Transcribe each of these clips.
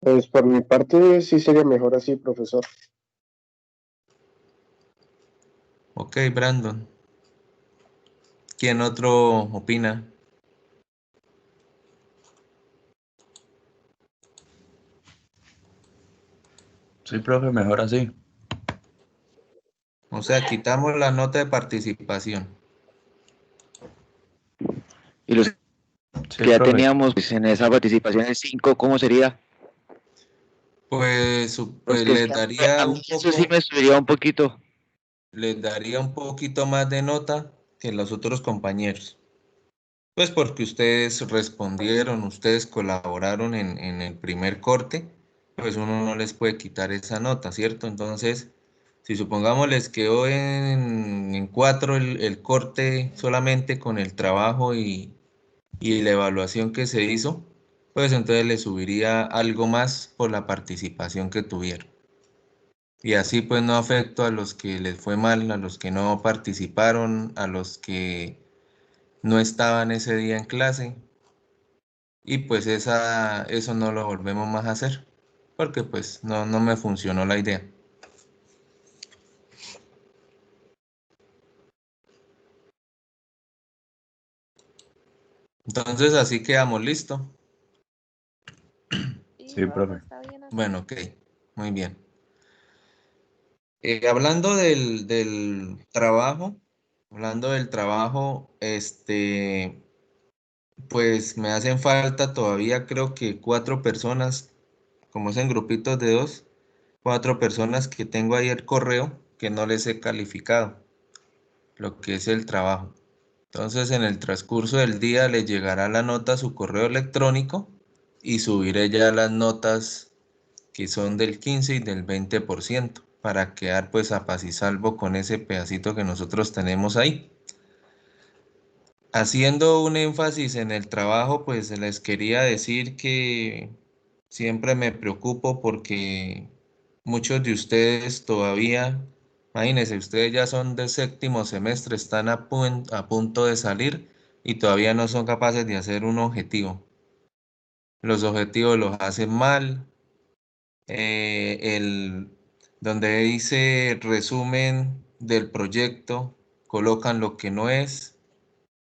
Pues por mi parte sí sería mejor así, profesor. Ok, Brandon. ¿Quién otro opina? Sí, profe, mejor así. O sea, quitamos la nota de participación. Y los Sí, que ya profe. teníamos pues, en esa participación el 5, ¿cómo sería? Pues, Los pues que les a daría mí un eso sí poco, me subiría un poquito. les daría un poquito más de nota que los otros compañeros. Pues porque ustedes respondieron, ustedes colaboraron en el primer corte, pues uno no les puede quitar esa nota, ¿cierto? Entonces, si supongamos les quedó en 4 el corte solamente con el trabajo y la evaluación que se hizo, pues entonces le subiría algo más por la participación que tuvieron. Y así pues no afecto a los que les fue mal, a los que no participaron, a los que no estaban ese día en clase. Y pues eso no lo volvemos más a hacer, porque pues no me funcionó la idea. Entonces así quedamos, listo. Sí, Sí, profe, profe. está bien así. Bueno, ok, muy bien. Hablando del trabajo, pues me hacen falta todavía creo que 4 personas, como es en grupitos de 2, 4 personas que tengo ahí el correo que no les he calificado, lo que es el trabajo. Entonces en el transcurso del día les llegará la nota a su correo electrónico y subiré ya las notas que son del 15 y del 20% para quedar pues a paz y salvo con ese pedacito que nosotros tenemos ahí. Haciendo un énfasis en el trabajo, pues les quería decir que siempre me preocupo porque muchos de ustedes todavía, imagínense, ustedes ya son de séptimo semestre, están a punto de salir y todavía no son capaces de hacer un objetivo. Los objetivos los hacen mal. Donde dice resumen del proyecto, colocan lo que no es.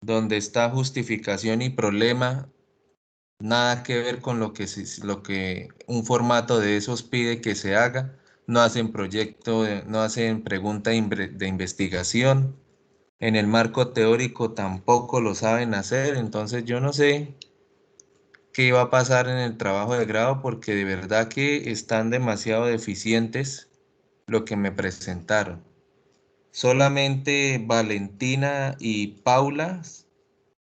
Donde está justificación y problema, nada que ver con lo que un formato de esos pide que se haga. No hacen proyecto, no hacen pregunta de investigación. En el marco teórico tampoco lo saben hacer. Entonces yo no sé qué va a pasar en el trabajo de grado porque de verdad que están demasiado deficientes lo que me presentaron. Solamente Valentina y Paula,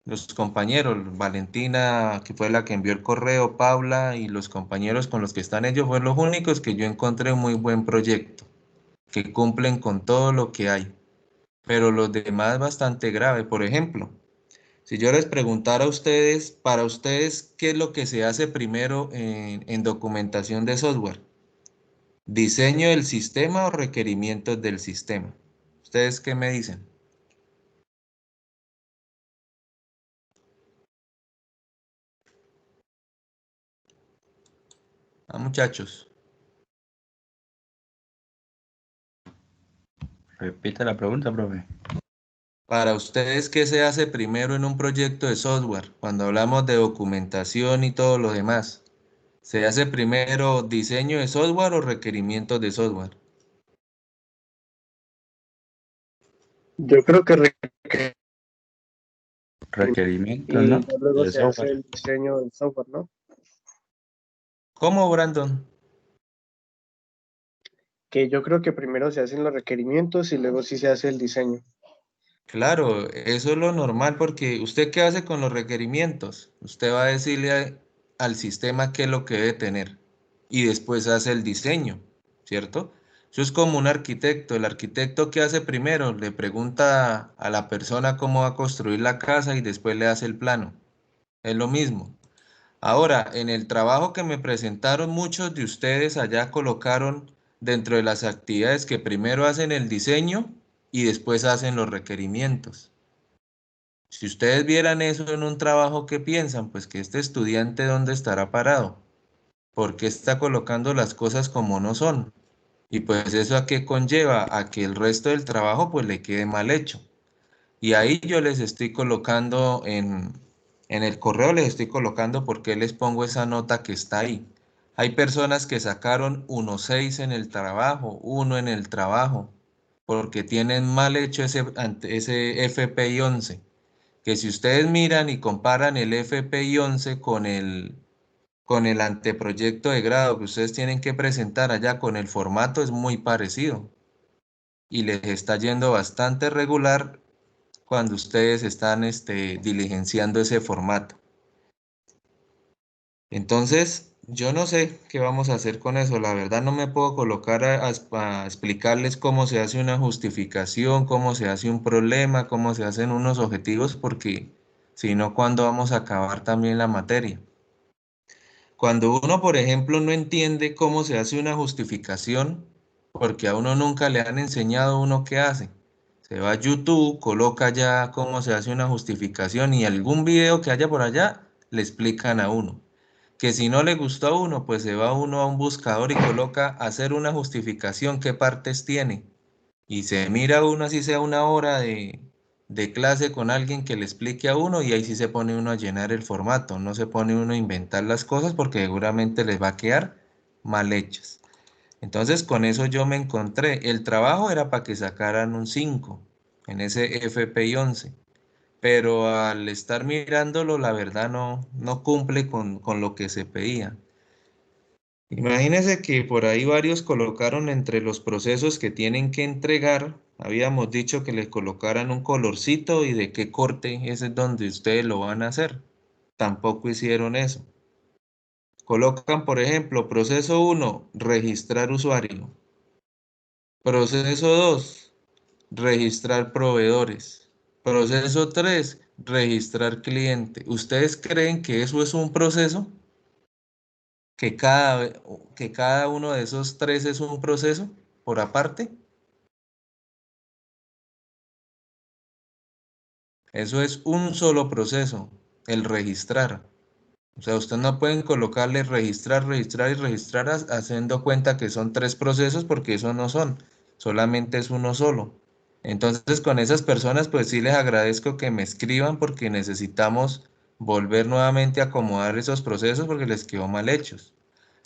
los compañeros, Valentina, que fue la que envió el correo, Paula y los compañeros con los que están ellos, fueron los únicos que yo encontré un muy buen proyecto, que cumplen con todo lo que hay. Pero los demás bastante grave. Por ejemplo, si yo les preguntara a ustedes, para ustedes, ¿qué es lo que se hace primero en documentación de software? ¿Diseño del sistema o requerimientos del sistema? ¿Ustedes qué me dicen? Ah, muchachos. Repite la pregunta, profe. Para ustedes, ¿qué se hace primero en un proyecto de software? Cuando hablamos de documentación y todo lo demás. ¿Se hace primero diseño de software o requerimientos de software? Yo creo que Requerimientos, y ¿no? ya luego De se hace software. el diseño del software, ¿no? ¿Cómo, Brandon? Que yo creo que primero se hacen los requerimientos y luego sí se hace el diseño. Claro, eso es lo normal porque ¿usted qué hace con los requerimientos? Usted va a decirle al sistema qué es lo que debe tener y después hace el diseño, ¿cierto? Eso es como un arquitecto. El arquitecto ¿qué hace primero? Le pregunta a la persona cómo va a construir la casa y después le hace el plano. Es lo mismo. Ahora, en el trabajo que me presentaron, muchos de ustedes allá colocaron dentro de las actividades que primero hacen el diseño y después hacen los requerimientos. Si ustedes vieran eso en un trabajo, ¿qué piensan? Pues que este estudiante, ¿dónde estará parado? ¿Por qué está colocando las cosas como no son? Y pues eso a qué conlleva, a que el resto del trabajo pues le quede mal hecho. Y ahí yo les estoy colocando en el correo, les estoy colocando por qué les pongo esa nota que está ahí. Hay personas que sacaron 1.6 en el trabajo, 1 en el trabajo, porque tienen mal hecho ese FPI 11. Que si ustedes miran y comparan el FPI 11 con el anteproyecto de grado que ustedes tienen que presentar allá con el formato, es muy parecido. Y les está yendo bastante regular cuando ustedes están diligenciando ese formato. Entonces, yo no sé qué vamos a hacer con eso. La verdad no me puedo colocar a explicarles cómo se hace una justificación, cómo se hace un problema, cómo se hacen unos objetivos, porque si no, ¿cuándo vamos a acabar también la materia? Cuando uno, por ejemplo, no entiende cómo se hace una justificación, porque a uno nunca le han enseñado a uno qué hace. Se va a YouTube, coloca ya cómo se hace una justificación y algún video que haya por allá le explican a uno. Que si no le gustó a uno, pues se va uno a un buscador y coloca hacer una justificación, qué partes tiene. Y se mira uno así sea una hora de clase con alguien que le explique a uno y ahí sí se pone uno a llenar el formato, no se pone uno a inventar las cosas porque seguramente les va a quedar mal hechas. Entonces con eso yo me encontré, el trabajo era para que sacaran un 5 en ese FPI 11, pero al estar mirándolo la verdad no cumple con lo que se pedía. Imagínense que por ahí varios colocaron entre los procesos que tienen que entregar, habíamos dicho que les colocaran un colorcito y de qué corte ese es donde ustedes lo van a hacer. Tampoco hicieron eso. Colocan, por ejemplo, proceso 1, registrar usuario. Proceso 2, registrar proveedores. Proceso 3, registrar cliente. ¿Ustedes creen que eso es un proceso? Que cada uno de esos tres es un proceso por aparte. Eso es un solo proceso, el registrar. O sea, ustedes no pueden colocarle registrar, registrar y registrar haciendo cuenta que son tres procesos porque eso no son, solamente es uno solo. Entonces, con esas personas, pues sí les agradezco que me escriban porque necesitamos volver nuevamente a acomodar esos procesos porque les quedó mal hechos.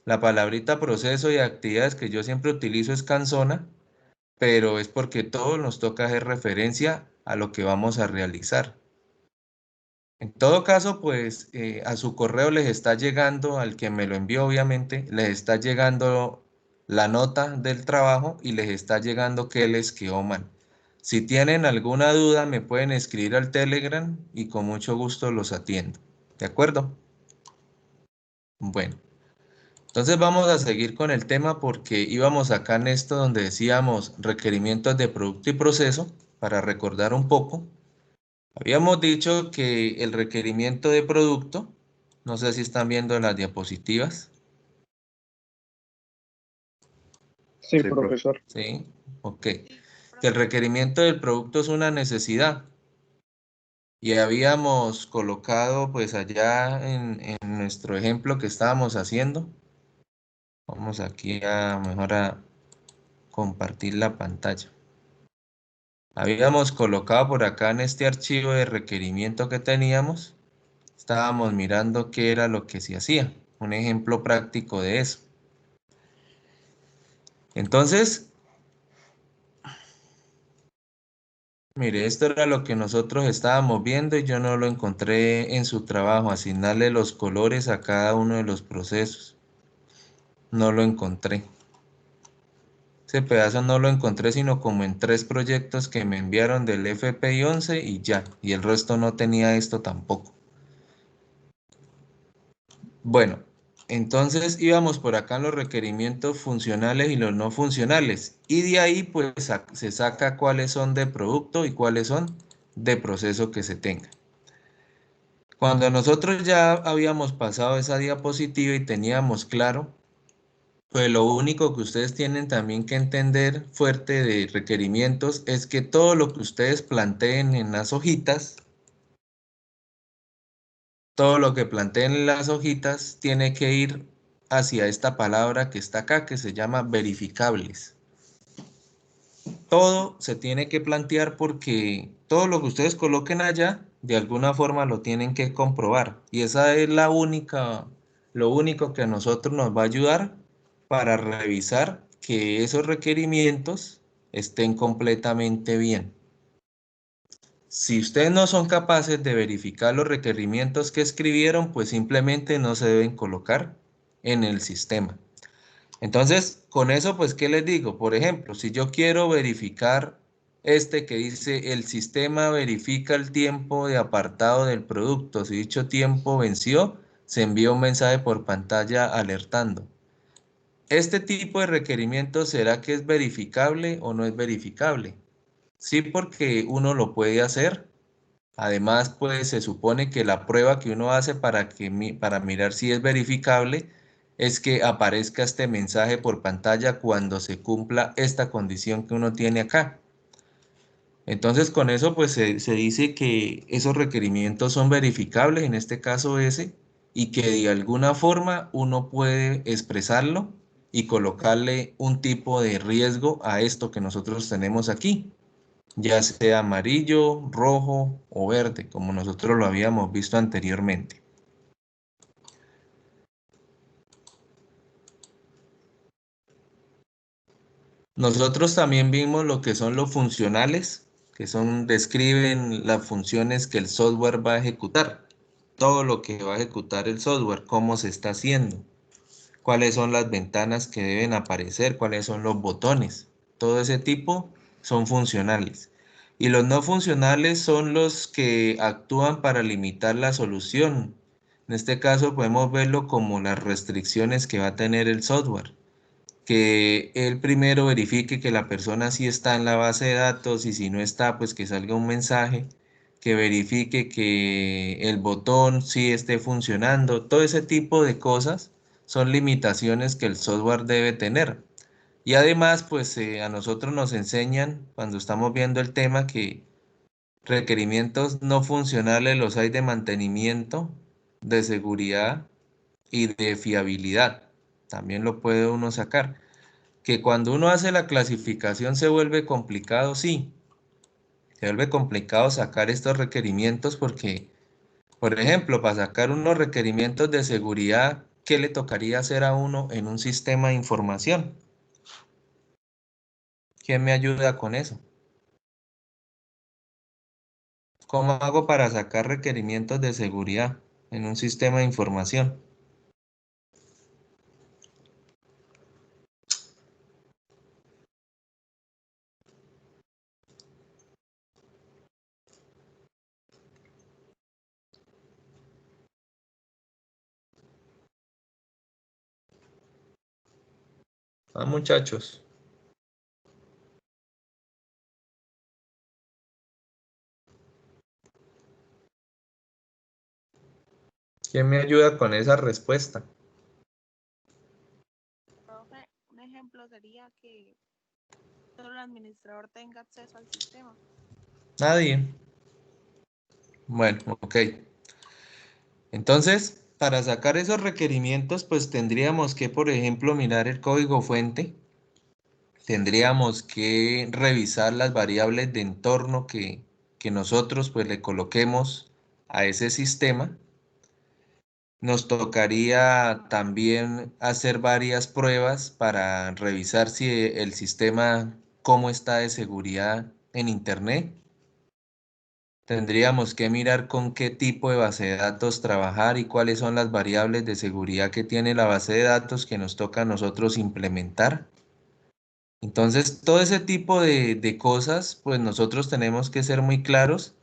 La palabrita proceso y actividades que yo siempre utilizo es cansona, pero es porque todo nos toca hacer referencia a lo que vamos a realizar. En todo caso, pues a su correo les está llegando, al que me lo envió obviamente, les está llegando la nota del trabajo y les está llegando que les quedó mal. Si tienen alguna duda, me pueden escribir al Telegram y con mucho gusto los atiendo. ¿De acuerdo? Bueno. Entonces vamos a seguir con el tema porque íbamos acá en esto donde decíamos requerimientos de producto y proceso, para recordar un poco. Habíamos dicho que el requerimiento de producto, no sé si están viendo las diapositivas. Sí, Sí, profe. profesor. Sí, ok. Que el requerimiento del producto es una necesidad. Y habíamos colocado pues allá en nuestro ejemplo que estábamos haciendo. Vamos aquí a mejor a compartir la pantalla. Habíamos colocado por acá en este archivo de requerimiento que teníamos, estábamos mirando qué era lo que se hacía, un ejemplo práctico de eso. Entonces, mire, esto era lo que nosotros estábamos viendo y yo no lo encontré en su trabajo, asignarle los colores a cada uno de los procesos. No lo encontré. Ese pedazo no lo encontré sino como en 3 proyectos que me enviaron del FPI 11 y ya, y el resto no tenía esto tampoco. Bueno, entonces íbamos por acá en los requerimientos funcionales y los no funcionales. Y de ahí pues se saca cuáles son de producto y cuáles son de proceso que se tenga. Cuando nosotros ya habíamos pasado esa diapositiva y teníamos claro, pues lo único que ustedes tienen también que entender fuerte de requerimientos es que todo lo que ustedes planteen en las hojitas, todo lo que planteen en las hojitas tiene que ir hacia esta palabra que está acá, que se llama verificables. Todo se tiene que plantear porque todo lo que ustedes coloquen allá, de alguna forma lo tienen que comprobar. Y esa es lo único que a nosotros nos va a ayudar para revisar que esos requerimientos estén completamente bien. Si ustedes no son capaces de verificar los requerimientos que escribieron, pues simplemente no se deben colocar en el sistema. Entonces, con eso, pues, ¿qué les digo? Por ejemplo, si yo quiero verificar este que dice el sistema verifica el tiempo de apartado del producto. Si dicho tiempo venció, se envía un mensaje por pantalla alertando. ¿Este tipo de requerimiento será que es verificable o no es verificable? Sí, porque uno lo puede hacer. Además, pues se supone que la prueba que uno hace para mirar si es verificable es que aparezca este mensaje por pantalla cuando se cumpla esta condición que uno tiene acá. Entonces, con eso pues se dice que esos requerimientos son verificables, en este caso ese, y que de alguna forma uno puede expresarlo y colocarle un tipo de riesgo a esto que nosotros tenemos aquí, ya sea amarillo, rojo o verde, como nosotros lo habíamos visto anteriormente. Nosotros también vimos lo que son los funcionales, que describen las funciones que el software va a ejecutar, todo lo que va a ejecutar el software, cómo se está haciendo, cuáles son las ventanas que deben aparecer, cuáles son los botones, todo ese tipo son funcionales. Y los no funcionales son los que actúan para limitar la solución. En este caso podemos verlo como las restricciones que va a tener el software. Que él primero verifique que la persona sí está en la base de datos y si no está, pues que salga un mensaje, que verifique que el botón sí esté funcionando. Todo ese tipo de cosas son limitaciones que el software debe tener. Y además, pues a nosotros nos enseñan, cuando estamos viendo el tema, que requerimientos no funcionales los hay de mantenimiento, de seguridad y de fiabilidad. También lo puede uno sacar. Que cuando uno hace la clasificación se vuelve complicado, sí. Se vuelve complicado sacar estos requerimientos porque, por ejemplo, para sacar unos requerimientos de seguridad, ¿qué le tocaría hacer a uno en un sistema de información? ¿Quién me ayuda con eso? ¿Cómo hago para sacar requerimientos de seguridad en un sistema de información? Ah, muchachos. ¿Quién me ayuda con esa respuesta? Profe, un ejemplo sería que solo el administrador tenga acceso al sistema. Nadie. Bueno, ok. Entonces, para sacar esos requerimientos, pues tendríamos que, por ejemplo, mirar el código fuente. Tendríamos que revisar las variables de entorno que nosotros pues le coloquemos a ese sistema. Nos tocaría también hacer varias pruebas para revisar si el sistema, cómo está de seguridad en Internet. Tendríamos que mirar con qué tipo de base de datos trabajar y cuáles son las variables de seguridad que tiene la base de datos que nos toca a nosotros implementar. Entonces, todo ese tipo de cosas, pues nosotros tenemos que ser muy claros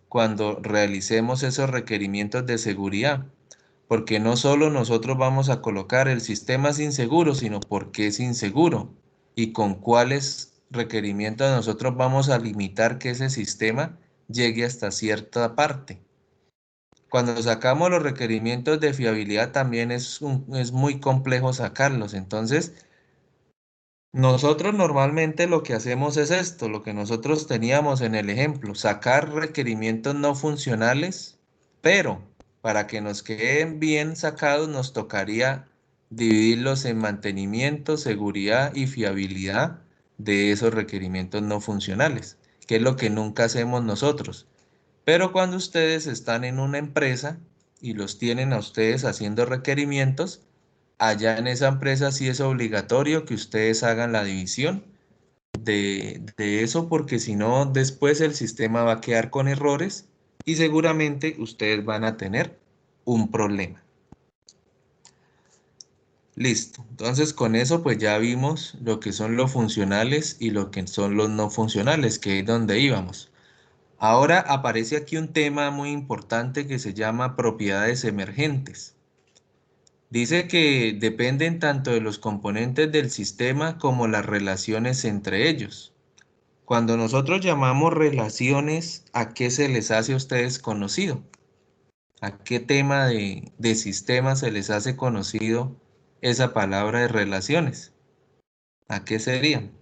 cuando realicemos esos requerimientos de seguridad, porque no solo nosotros vamos a colocar el sistema es inseguro, sino por qué es inseguro y con cuáles requerimientos nosotros vamos a limitar que ese sistema llegue hasta cierta parte. Cuando sacamos los requerimientos de fiabilidad también es muy complejo sacarlos. Entonces, nosotros normalmente lo que hacemos es esto, lo que nosotros teníamos en el ejemplo, sacar requerimientos no funcionales, pero para que nos queden bien sacados nos tocaría dividirlos en mantenimiento, seguridad y fiabilidad de esos requerimientos no funcionales, que es lo que nunca hacemos nosotros. Pero cuando ustedes están en una empresa y los tienen a ustedes haciendo requerimientos, allá en esa empresa sí es obligatorio que ustedes hagan la división de eso, porque si no, después el sistema va a quedar con errores y seguramente ustedes van a tener un problema. Listo. Entonces con eso pues ya vimos lo que son los funcionales y lo que son los no funcionales, que es donde íbamos. Ahora aparece aquí un tema muy importante que se llama propiedades emergentes. Dice que dependen tanto de los componentes del sistema como las relaciones entre ellos. Cuando nosotros llamamos relaciones, ¿a qué se les hace a ustedes conocido? ¿A qué tema de sistema se les hace conocido esa palabra de relaciones? ¿A qué serían?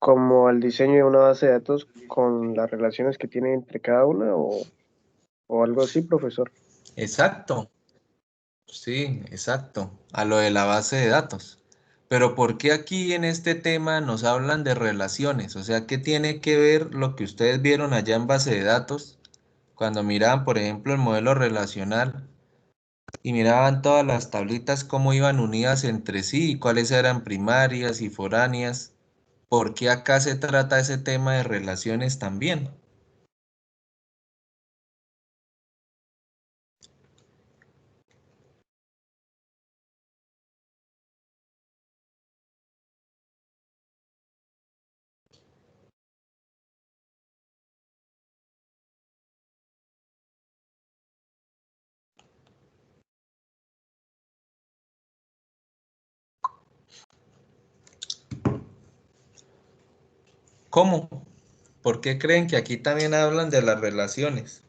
Como el diseño de una base de datos con las relaciones que tiene entre cada una o algo así, profesor. Exacto. Sí, exacto. A lo de la base de datos. Pero ¿por qué aquí en este tema nos hablan de relaciones? O sea, ¿qué tiene que ver lo que ustedes vieron allá en base de datos cuando miraban, por ejemplo, el modelo relacional y miraban todas las tablitas cómo iban unidas entre sí y cuáles eran primarias y foráneas? ¿Por qué acá se trata ese tema de relaciones también? ¿Cómo? ¿Por qué creen que aquí también hablan de las relaciones?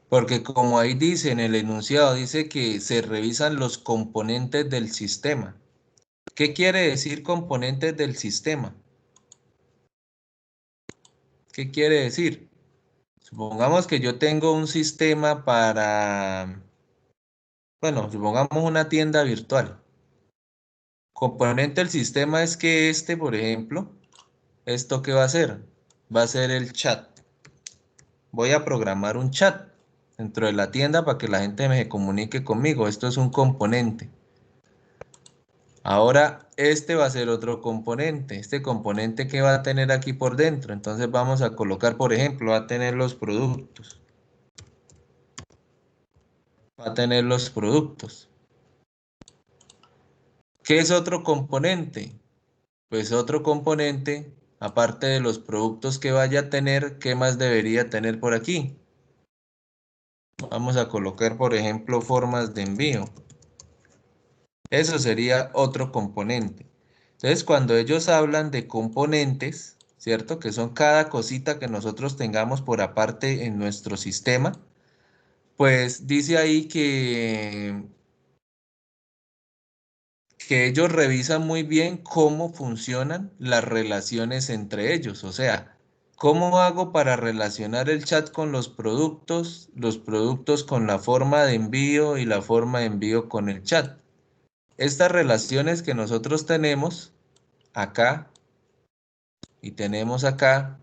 Porque como ahí dice en el enunciado, dice que se revisan los componentes del sistema. ¿Qué quiere decir componentes del sistema? ¿Qué quiere decir? Supongamos que yo tengo un sistema para, bueno, supongamos una tienda virtual. Componente del sistema es que por ejemplo, ¿esto qué va a hacer? Va a ser el chat. Voy a programar un chat dentro de la tienda para que la gente me comunique conmigo. Esto es un componente. Ahora, este va a ser otro componente. Este componente que va a tener aquí por dentro. Entonces vamos a colocar, por ejemplo, va a tener los productos. Va a tener los productos. ¿Qué es otro componente? Pues otro componente, aparte de los productos que vaya a tener, ¿qué más debería tener por aquí? Vamos a colocar, por ejemplo, formas de envío. Eso sería otro componente. Entonces, cuando ellos hablan de componentes, ¿cierto? Que son cada cosita que nosotros tengamos por aparte en nuestro sistema, pues dice ahí que ellos revisan muy bien cómo funcionan las relaciones entre ellos. O sea, ¿cómo hago para relacionar el chat con los productos con la forma de envío y la forma de envío con el chat? Estas relaciones que nosotros tenemos acá y tenemos acá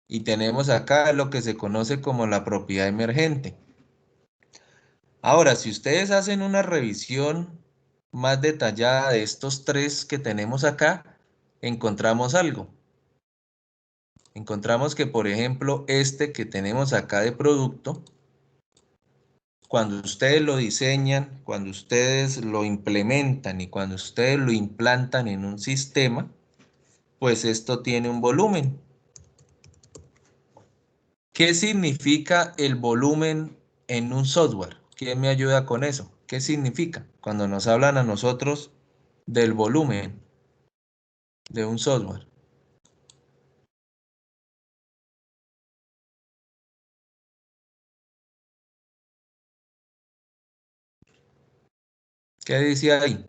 y tenemos acá lo que se conoce como la propiedad emergente. Ahora, si ustedes hacen una revisión más detallada de estos tres que tenemos acá, encontramos algo. Encontramos que, por ejemplo, este que tenemos acá de producto, cuando ustedes lo diseñan, cuando ustedes lo implementan y cuando ustedes lo implantan en un sistema, pues esto tiene un volumen. ¿Qué significa el volumen en un software? ¿Quién me ayuda con eso? ¿Qué significa cuando nos hablan a nosotros del volumen de un software? ¿Qué dice ahí?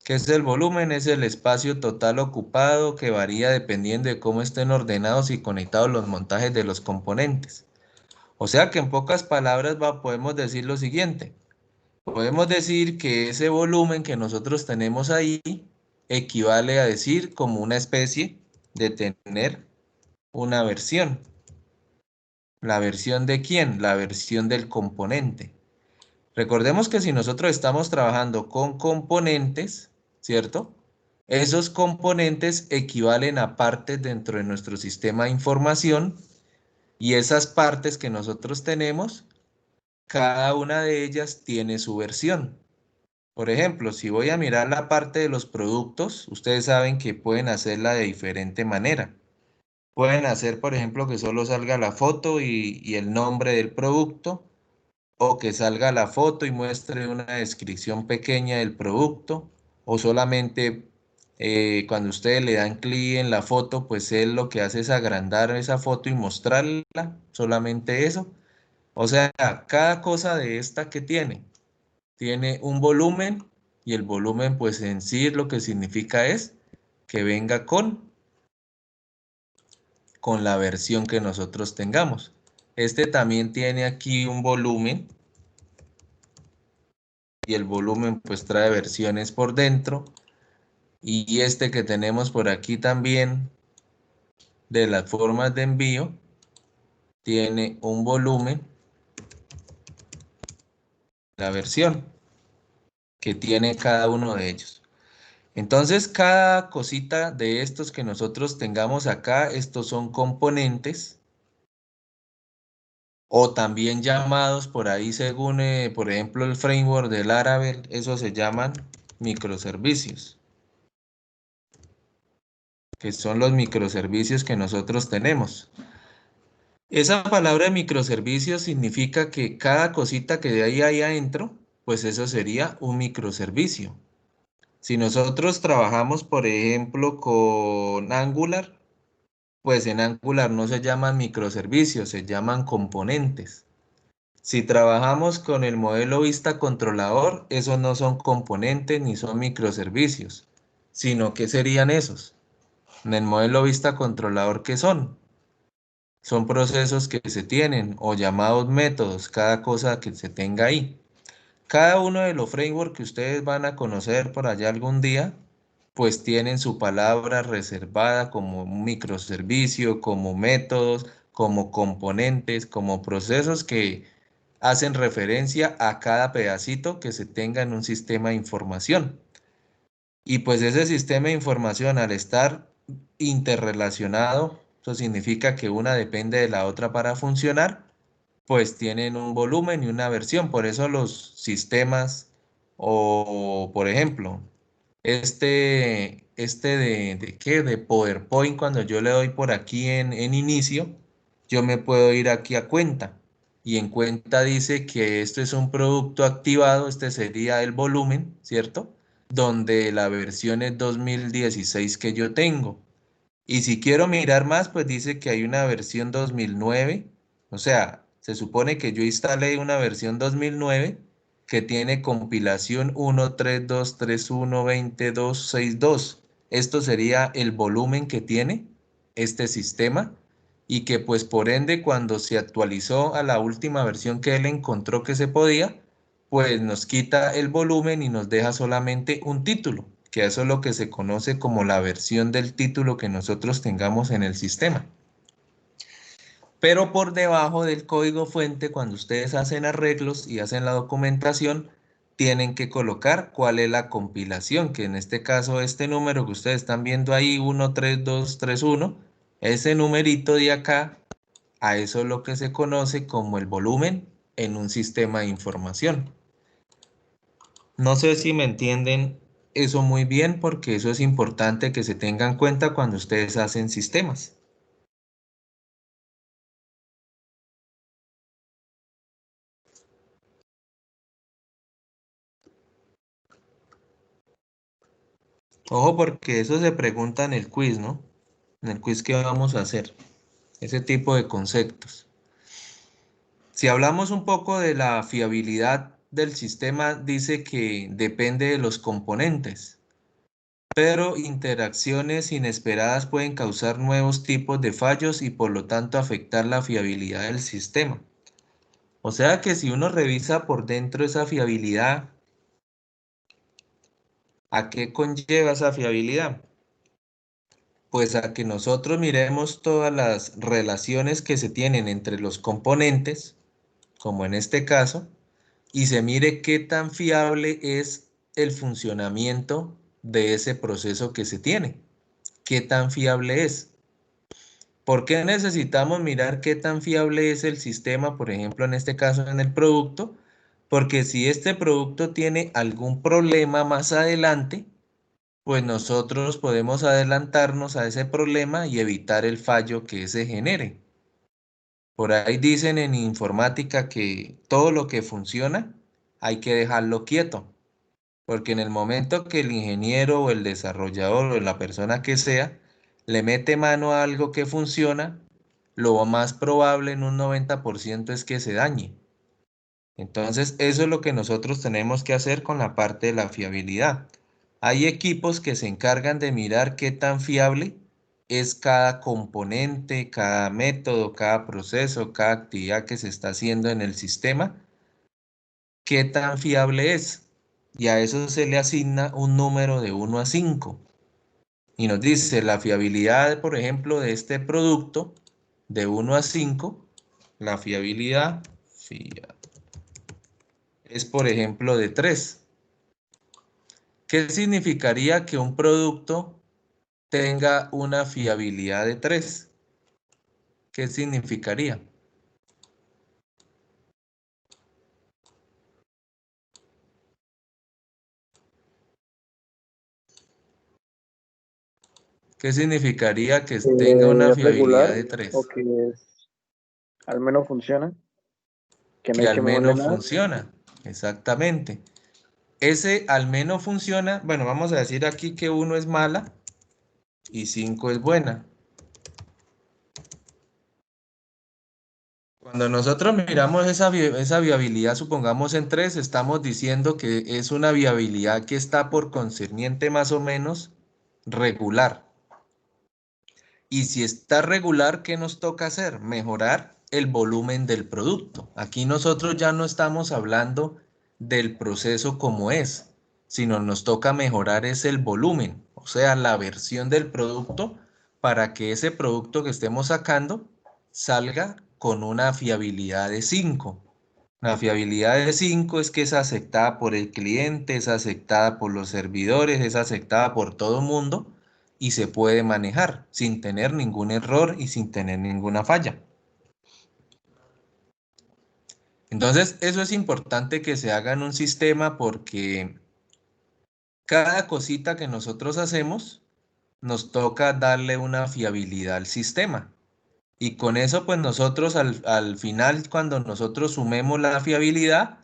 ¿Qué es el volumen? Es el espacio total ocupado que varía dependiendo de cómo estén ordenados y conectados los montajes de los componentes. O sea que en pocas palabras podemos decir lo siguiente. Podemos decir que ese volumen que nosotros tenemos ahí equivale a decir como una especie de tener una versión. ¿La versión de quién? La versión del componente. Recordemos que si nosotros estamos trabajando con componentes, ¿cierto? Esos componentes equivalen a partes dentro de nuestro sistema de información y esas partes que nosotros tenemos, cada una de ellas tiene su versión. Por ejemplo, si voy a mirar la parte de los productos, ustedes saben que pueden hacerla de diferente manera. Pueden hacer, por ejemplo, que solo salga la foto y el nombre del producto, o que salga la foto y muestre una descripción pequeña del producto, o solamente cuando ustedes le dan clic en la foto, pues él lo que hace es agrandar esa foto y mostrarla, solamente eso. O sea, cada cosa de esta que tiene un volumen y el volumen pues en sí lo que significa es que venga con la versión que nosotros tengamos. Este también tiene aquí un volumen y el volumen pues trae versiones por dentro. Y este que tenemos por aquí también de las formas de envío tiene un volumen, la versión que tiene cada uno de ellos. Entonces, cada cosita de estos que nosotros tengamos acá, estos son componentes o también llamados por ahí según, por ejemplo, el framework del Laravel, eso se llaman microservicios, que son los microservicios que nosotros tenemos. Esa palabra de microservicios significa que cada cosita que hay ahí adentro, pues eso sería un microservicio. Si nosotros trabajamos, por ejemplo, con Angular, pues en Angular no se llaman microservicios, se llaman componentes. Si trabajamos con el modelo vista controlador, esos no son componentes ni son microservicios, sino que serían esos. En el modelo vista controlador, ¿qué son? Son procesos que se tienen o llamados métodos, cada cosa que se tenga ahí. Cada uno de los frameworks que ustedes van a conocer por allá algún día, pues tienen su palabra reservada como un microservicio, como métodos, como componentes, como procesos que hacen referencia a cada pedacito que se tenga en un sistema de información. Y pues ese sistema de información, al estar interrelacionado, eso significa que una depende de la otra para funcionar, pues tienen un volumen y una versión. Por eso los sistemas, o por ejemplo, ¿de qué? De PowerPoint, cuando yo le doy por aquí en inicio, yo me puedo ir aquí a cuenta. Y en cuenta dice que esto es un producto activado, este sería el volumen, ¿cierto? Donde la versión es 2016 que yo tengo. Y si quiero mirar más, pues dice que hay una versión 2009. O sea, se supone que yo instalé una versión 2009 que tiene compilación 1.3.2.3.1.20.2.6.2. Esto sería el volumen que tiene este sistema y que pues por ende cuando se actualizó a la última versión que él encontró que se podía, pues nos quita el volumen y nos deja solamente un título, que eso es lo que se conoce como la versión del título que nosotros tengamos en el sistema. Pero por debajo del código fuente, cuando ustedes hacen arreglos y hacen la documentación, tienen que colocar cuál es la compilación, que en este caso este número que ustedes están viendo ahí, 13231, ese numerito de acá, a eso es lo que se conoce como el volumen en un sistema de información. No sé si me entienden eso muy bien, porque eso es importante que se tenga en cuenta cuando ustedes hacen sistemas. Ojo, porque eso se pregunta en el quiz, ¿no? En el quiz que vamos a hacer. Ese tipo de conceptos. Si hablamos un poco de la fiabilidad del sistema, dice que depende de los componentes, pero interacciones inesperadas pueden causar nuevos tipos de fallos y por lo tanto afectar la fiabilidad del sistema. O sea que si uno revisa por dentro esa fiabilidad, ¿a qué conlleva esa fiabilidad? Pues a que nosotros miremos todas las relaciones que se tienen entre los componentes, como en este caso, y se mire qué tan fiable es el funcionamiento de ese proceso que se tiene. ¿Qué tan fiable es? ¿Por qué necesitamos mirar qué tan fiable es el sistema, por ejemplo, en este caso en el producto? Porque si este producto tiene algún problema más adelante, pues nosotros podemos adelantarnos a ese problema y evitar el fallo que se genere. Por ahí dicen en informática que todo lo que funciona hay que dejarlo quieto, porque en el momento que el ingeniero o el desarrollador o la persona que sea le mete mano a algo que funciona, lo más probable en un 90% es que se dañe. Entonces, eso es lo que nosotros tenemos que hacer con la parte de la fiabilidad. Hay equipos que se encargan de mirar qué tan fiable es cada componente, cada método, cada proceso, cada actividad que se está haciendo en el sistema, qué tan fiable es. Y a eso se le asigna un número de 1 a 5. Y nos dice la fiabilidad, por ejemplo, de este producto de 1 a 5, la fiabilidad es, por ejemplo, de 3. ¿Qué significaría que un producto tenga una fiabilidad de 3? ¿Qué significaría? ¿Qué significaría que tenga una Es fiabilidad regular de o 3? que al menos funciona, que no Que hay al que moverle menos nada. funciona. Exactamente. Ese al menos funciona. Bueno, vamos a decir aquí que 1 es mala y 5 es buena. Cuando nosotros miramos esa viabilidad, supongamos en 3, estamos diciendo que es una viabilidad que está por concerniente más o menos regular. Y si está regular, ¿qué nos toca hacer? Mejorar el volumen del producto. Aquí nosotros ya no estamos hablando del proceso como es, sino nos toca mejorar es el volumen, o sea, la versión del producto para que ese producto que estemos sacando salga con una fiabilidad de 5. La fiabilidad de 5 es que es aceptada por el cliente, es aceptada por los servidores, es aceptada por todo el mundo y se puede manejar sin tener ningún error y sin tener ninguna falla. Entonces, eso es importante que se haga en un sistema porque cada cosita que nosotros hacemos nos toca darle una fiabilidad al sistema. Y con eso, pues nosotros al final, cuando nosotros sumemos la fiabilidad,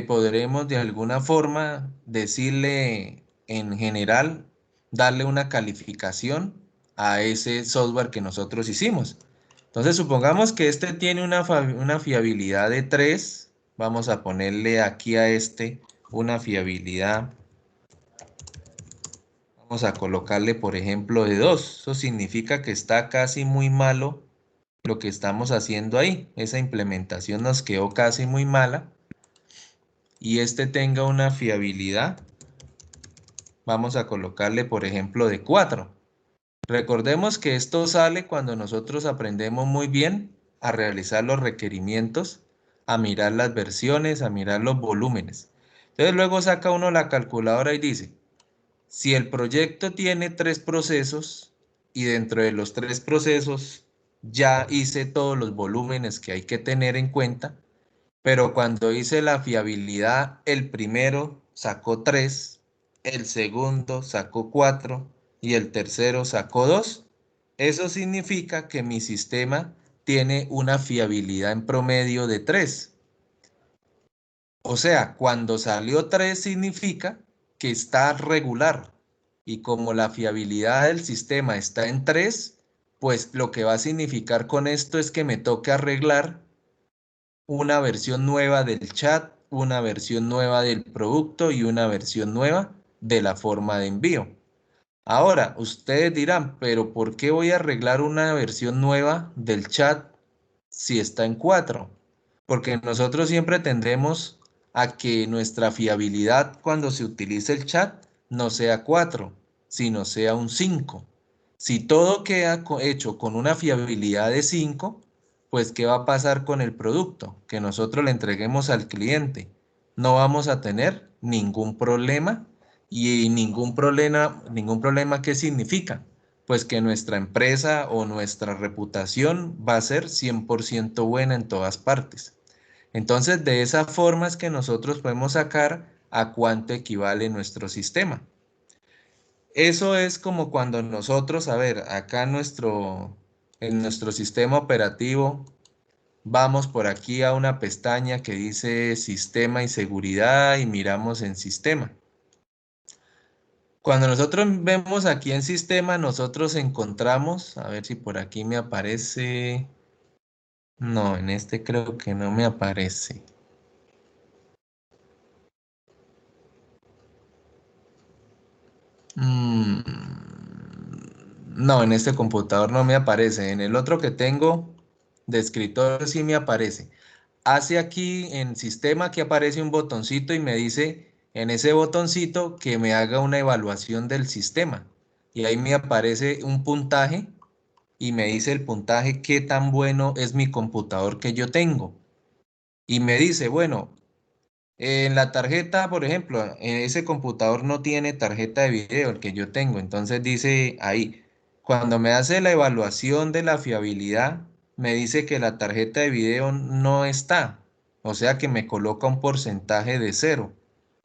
podremos de alguna forma decirle en general, darle una calificación a ese software que nosotros hicimos. Entonces, supongamos que este tiene una fiabilidad de 3. Vamos a ponerle aquí a este una fiabilidad. Vamos a colocarle, por ejemplo, de 2. Eso significa que está casi muy malo lo que estamos haciendo ahí. Esa implementación nos quedó casi muy mala. Y este tenga una fiabilidad, vamos a colocarle por ejemplo de 4. Recordemos que esto sale cuando nosotros aprendemos muy bien a realizar los requerimientos, a mirar las versiones, a mirar los volúmenes. Entonces luego saca uno la calculadora y dice, si el proyecto tiene 3 procesos y dentro de los 3 procesos ya hice todos los volúmenes que hay que tener en cuenta, pero cuando hice la fiabilidad, el primero sacó 3, el segundo sacó 4 y el tercero sacó 2, eso significa que mi sistema tiene una fiabilidad en promedio de 3. O sea, cuando salió 3 significa que está regular. Y como la fiabilidad del sistema está en 3, pues lo que va a significar con esto es que me toca arreglar una versión nueva del chat, una versión nueva del producto y una versión nueva de la forma de envío. Ahora, ustedes dirán, pero ¿por qué voy a arreglar una versión nueva del chat si está en 4? Porque nosotros siempre tendremos a que nuestra fiabilidad cuando se utilice el chat no sea 4, sino sea un 5. Si todo queda hecho con una fiabilidad de 5, pues ¿qué va a pasar con el producto que nosotros le entreguemos al cliente? No vamos a tener ningún problema. Y ningún problema, ¿qué significa? Pues que nuestra empresa o nuestra reputación va a ser 100% buena en todas partes. Entonces, de esa forma es que nosotros podemos sacar a cuánto equivale nuestro sistema. Eso es como cuando nosotros, a ver, acá en nuestro sistema operativo, vamos por aquí a una pestaña que dice Sistema y Seguridad y miramos en Sistema. Cuando nosotros vemos aquí en Sistema, nosotros encontramos, a ver si por aquí me aparece. No, en este creo que no me aparece. No, en este computador no me aparece. En el otro que tengo de escritorio sí me aparece. Hace aquí en Sistema que aparece un botoncito y me dice en ese botoncito que me haga una evaluación del sistema. Y ahí me aparece un puntaje y me dice el puntaje qué tan bueno es mi computador que yo tengo. Y me dice, bueno, en la tarjeta, por ejemplo, en ese computador no tiene tarjeta de video, el que yo tengo. Entonces dice ahí, cuando me hace la evaluación de la fiabilidad, me dice que la tarjeta de video no está. O sea que me coloca un porcentaje de 0.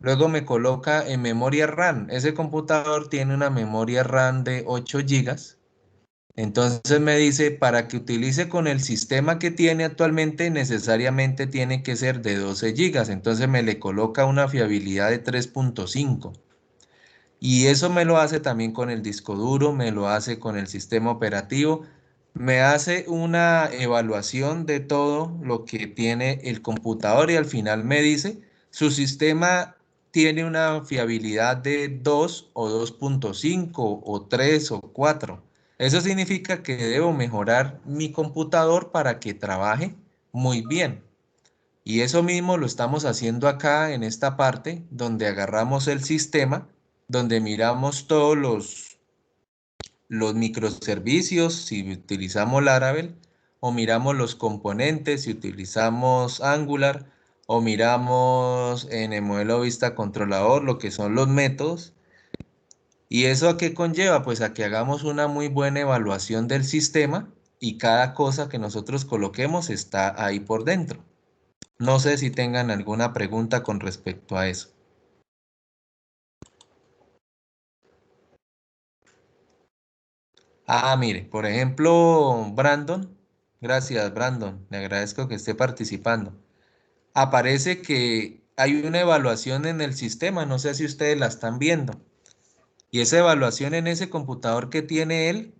Luego me coloca en memoria RAM. Ese computador tiene una memoria RAM de 8 gigas. Entonces me dice, para que utilice con el sistema que tiene actualmente, necesariamente tiene que ser de 12 gigas. Entonces me le coloca una fiabilidad de 3.5. Y eso me lo hace también con el disco duro, me lo hace con el sistema operativo, me hace una evaluación de todo lo que tiene el computador y al final me dice, su sistema tiene una fiabilidad de 2 o 2.5 o 3 o 4. Eso significa que debo mejorar mi computador para que trabaje muy bien. Y eso mismo lo estamos haciendo acá en esta parte donde agarramos el sistema, donde miramos todos los microservicios si utilizamos Laravel, o miramos los componentes si utilizamos Angular, o miramos en el modelo vista controlador lo que son los métodos. ¿Y eso a qué conlleva? Pues a que hagamos una muy buena evaluación del sistema y cada cosa que nosotros coloquemos está ahí por dentro. No sé si tengan alguna pregunta con respecto a eso. Mire, por ejemplo, Brandon, gracias Brandon, le agradezco que esté participando. Aparece que hay una evaluación en el sistema, no sé si ustedes la están viendo. Y esa evaluación en ese computador que tiene él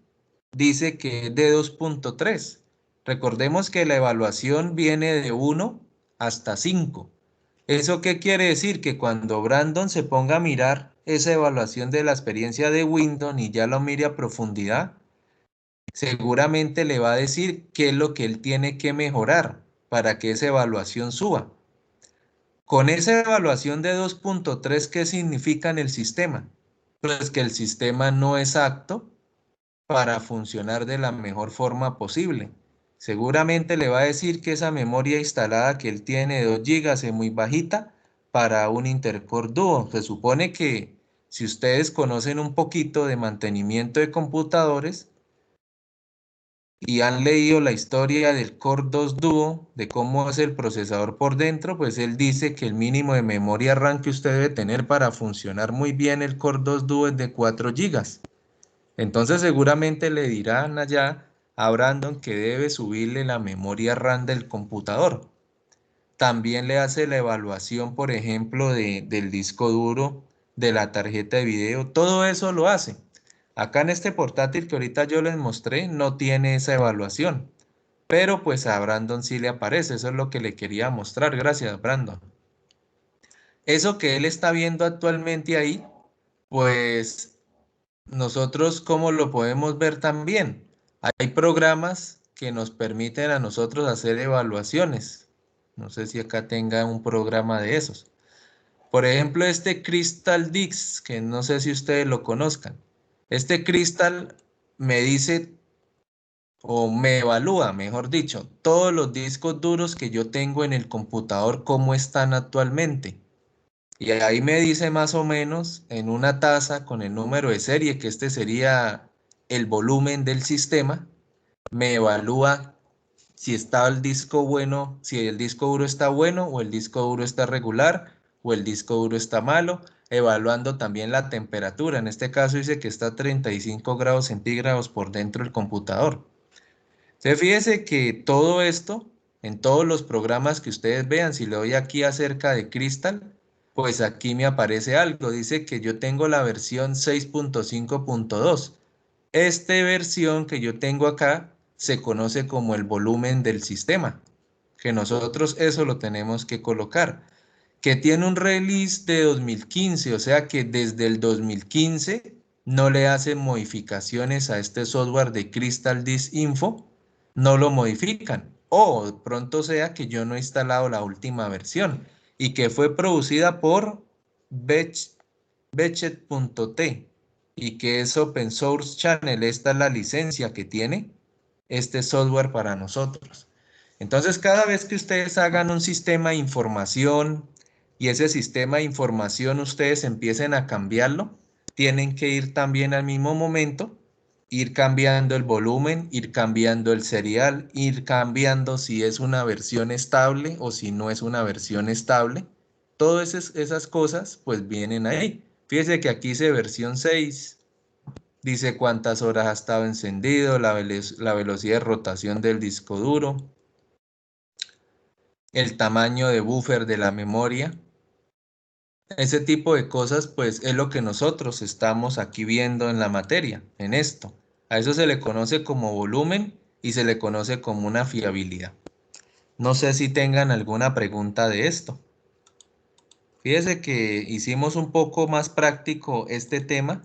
dice que es de 2.3. Recordemos que la evaluación viene de 1 hasta 5. ¿Eso qué quiere decir? Que cuando Brandon se ponga a mirar esa evaluación de la experiencia de Windows y ya lo mire a profundidad, seguramente le va a decir qué es lo que él tiene que mejorar para que esa evaluación suba. Con esa evaluación de 2.3, ¿qué significa en el sistema? Pues que el sistema no es apto para funcionar de la mejor forma posible. Seguramente le va a decir que esa memoria instalada que él tiene de 2 GB es muy bajita para un intercore Duo. Se supone que si ustedes conocen un poquito de mantenimiento de computadores y han leído la historia del Core 2 Duo, de cómo es el procesador por dentro, pues él dice que el mínimo de memoria RAM que usted debe tener para funcionar muy bien el Core 2 Duo es de 4 GB. Entonces seguramente le dirán allá a Brandon que debe subirle la memoria RAM del computador. También le hace la evaluación, por ejemplo, del disco duro, de la tarjeta de video. Todo eso lo hace. Acá en este portátil que ahorita yo les mostré no tiene esa evaluación. Pero pues a Brandon sí le aparece. Eso es lo que le quería mostrar. Gracias, Brandon. Eso que él está viendo actualmente ahí, pues nosotros cómo lo podemos ver también. Hay programas que nos permiten a nosotros hacer evaluaciones. No sé si acá tenga un programa de esos. Por ejemplo, este Crystal Dix, que no sé si ustedes lo conozcan. Este Crystal me dice, o me evalúa, mejor dicho, todos los discos duros que yo tengo en el computador, cómo están actualmente. Y ahí me dice más o menos en una taza con el número de serie, que este sería el volumen del sistema, me evalúa si está el disco bueno, si el disco duro está bueno o el disco duro está regular o el disco duro está malo, evaluando también la temperatura. En este caso dice que está a 35 grados centígrados por dentro del computador. Entonces fíjese que todo esto, en todos los programas que ustedes vean, si le doy aquí acerca de Crystal, pues aquí me aparece algo. Dice que yo tengo la versión 6.5.2. Esta versión que yo tengo acá se conoce como el volumen del sistema, que nosotros eso lo tenemos que colocar, que tiene un release de 2015, o sea que desde el 2015 no le hacen modificaciones a este software de Crystal Disk Info, no lo modifican, o pronto sea que yo no he instalado la última versión y que fue producida por Bechet.t y que es Open Source Channel. Esta es la licencia que tiene este software para nosotros. Entonces, cada vez que ustedes hagan un sistema de información y ese sistema de información ustedes empiecen a cambiarlo, tienen que ir también al mismo momento, ir cambiando el volumen, ir cambiando el serial, ir cambiando si es una versión estable o si no es una versión estable. Todas esas cosas pues vienen ahí. Fíjese que aquí dice versión 6, dice cuántas horas ha estado encendido, la velocidad de rotación del disco duro, el tamaño de buffer de la memoria. Ese tipo de cosas pues es lo que nosotros estamos aquí viendo en la materia, en esto. A eso se le conoce como volumen y se le conoce como una fiabilidad. No sé si tengan alguna pregunta de esto. Fíjese que hicimos un poco más práctico este tema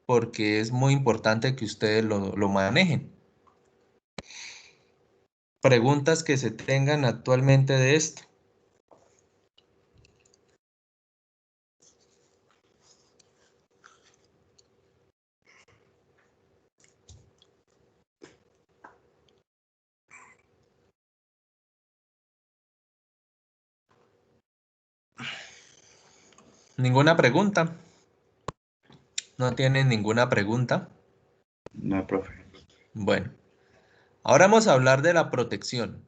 porque es muy importante que ustedes lo manejen. Preguntas que se tengan actualmente de esto. ¿Ninguna pregunta? ¿No tienen ninguna pregunta? No, profe. Bueno, ahora vamos a hablar de la protección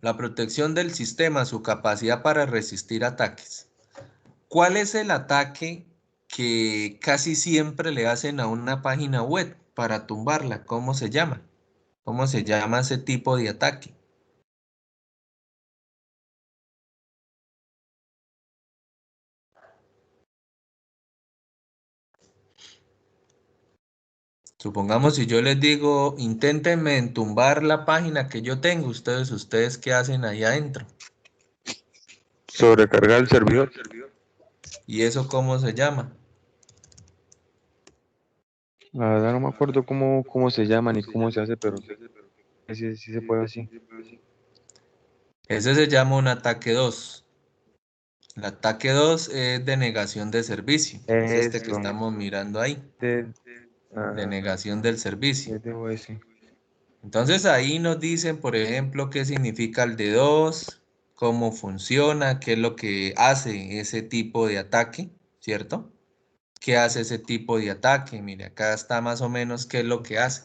del sistema, su capacidad para resistir ataques. ¿Cuál es el ataque que casi siempre le hacen a una página web para tumbarla? ¿Cómo se llama? ¿Cómo se llama ese tipo de ataque? Supongamos si yo les digo, inténtenme tumbar la página que yo tengo, ustedes ¿qué hacen ahí adentro? Sobrecargar el servidor. ¿Y eso cómo se llama? La verdad no me acuerdo cómo se llama ni cómo se hace, pero sí se puede así. Ese se llama un ataque 2. El ataque 2 es de negación de servicio. Es este que Eso. estamos mirando ahí, De, de ajá, negación del servicio. es de OS. Entonces ahí nos dicen, por ejemplo, qué significa el D2, cómo funciona, qué es lo que hace ese tipo de ataque, ¿cierto? ¿Qué hace ese tipo de ataque? Mire, acá está más o menos qué es lo que hace.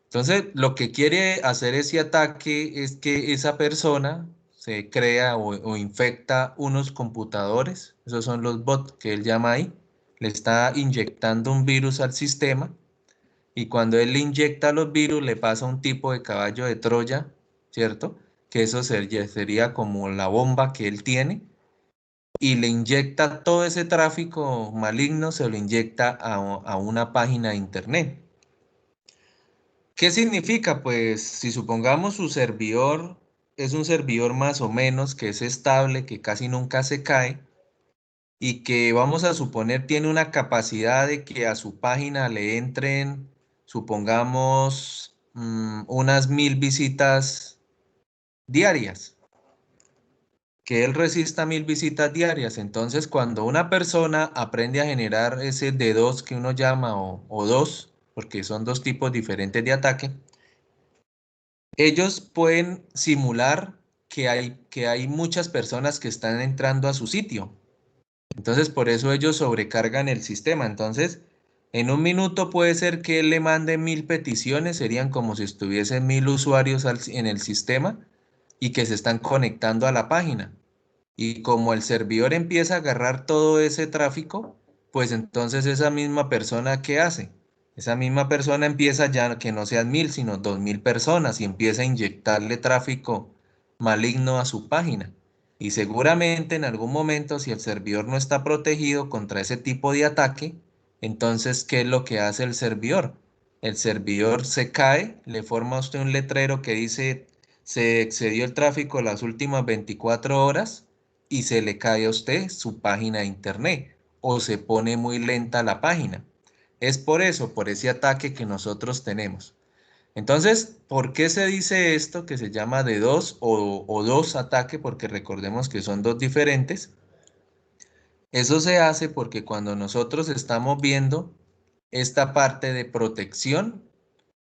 Entonces, lo que quiere hacer ese ataque es que esa persona se crea o infecta unos computadores, esos son los bots que él llama ahí, le está inyectando un virus al sistema y cuando él le inyecta los virus le pasa un tipo de caballo de Troya, ¿cierto? Que eso sería como la bomba que él tiene y le inyecta todo ese tráfico maligno, se lo inyecta a una página de internet. ¿Qué significa? Pues si supongamos su servidor es un servidor más o menos que es estable, que casi nunca se cae y que vamos a suponer tiene una capacidad de que a su página le entren, supongamos, unas 1000 visitas diarias, que él resista 1000 visitas diarias. Entonces, cuando una persona aprende a generar ese D2 que uno llama o 2, porque son dos tipos diferentes de ataque, ellos pueden simular que hay muchas personas que están entrando a su sitio. Entonces, por eso ellos sobrecargan el sistema. Entonces, en un minuto puede ser que él le mande 1000 peticiones, serían como si estuviesen 1000 usuarios en el sistema y que se están conectando a la página. Y como el servidor empieza a agarrar todo ese tráfico, pues entonces esa misma persona, ¿qué hace? Esa misma persona empieza ya que no sean 1000, sino 2000 personas y empieza a inyectarle tráfico maligno a su página. Y seguramente en algún momento, si el servidor no está protegido contra ese tipo de ataque, entonces, ¿qué es lo que hace el servidor? El servidor se cae, le forma a usted un letrero que dice, se excedió el tráfico las últimas 24 horas y se le cae a usted su página de internet o se pone muy lenta la página. Es por eso, por ese ataque que nosotros tenemos. Entonces, ¿por qué se dice esto que se llama D2 o 2 ataque? Porque recordemos que son dos diferentes. Eso se hace porque cuando nosotros estamos viendo esta parte de protección,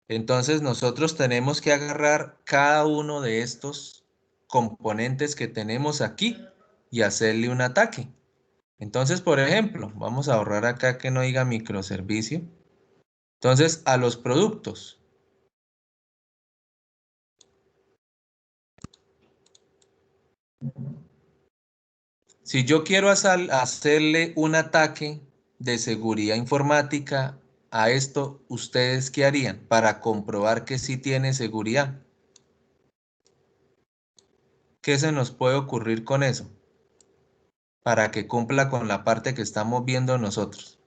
entonces nosotros tenemos que agarrar cada uno de estos componentes que tenemos aquí y hacerle un ataque. Entonces, por ejemplo, vamos a ahorrar acá que no diga microservicio. Entonces, a los productos. Si yo quiero hacerle un ataque de seguridad informática a esto, ¿ustedes qué harían para comprobar que sí tiene seguridad? ¿Qué se nos puede ocurrir con eso? Para que cumpla con la parte que estamos viendo nosotros.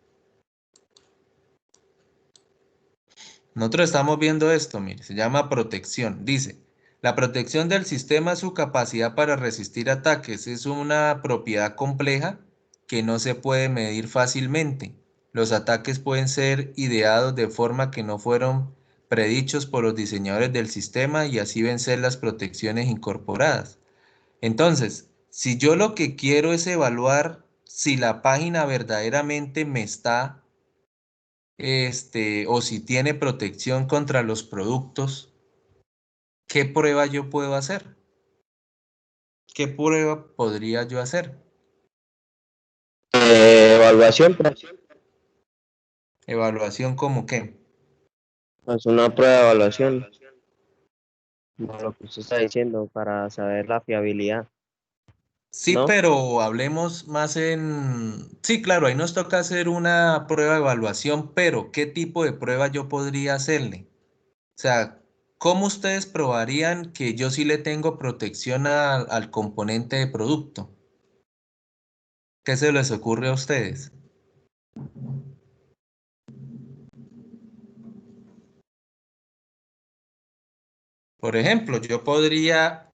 Nosotros estamos viendo esto, mire, se llama protección. Dice, la protección del sistema es su capacidad para resistir ataques. Es una propiedad compleja que no se puede medir fácilmente. Los ataques pueden ser ideados de forma que no fueron predichos por los diseñadores del sistema y así vencer las protecciones incorporadas. Entonces, si yo lo que quiero es evaluar si la página verdaderamente me está o si tiene protección contra los productos, ¿qué prueba yo puedo hacer? ¿Qué prueba podría yo hacer? Evaluación, Evaluación como qué. pues una prueba de evaluación, como lo que usted está diciendo, para saber la fiabilidad, Sí, ¿no? pero hablemos más en... Sí, claro, ahí nos toca hacer una prueba de evaluación, pero ¿qué tipo de prueba yo podría hacerle? O sea, ¿cómo ustedes probarían que yo sí le tengo protección al componente de producto? ¿Qué se les ocurre a ustedes? Por ejemplo, yo podría...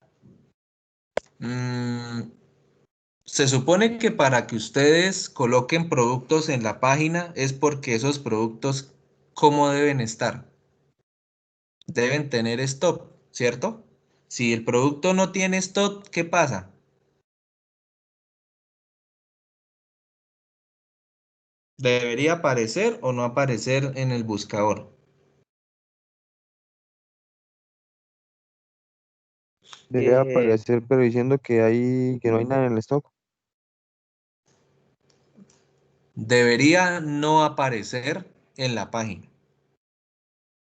se supone que para que ustedes coloquen productos en la página es porque esos productos, ¿cómo deben estar? Deben tener stop, ¿cierto? Si el producto no tiene stop, ¿qué pasa? ¿Debería aparecer o no aparecer en el buscador? Debe Eh, aparecer, pero diciendo que no hay nada en el stock. Debería no aparecer en la página.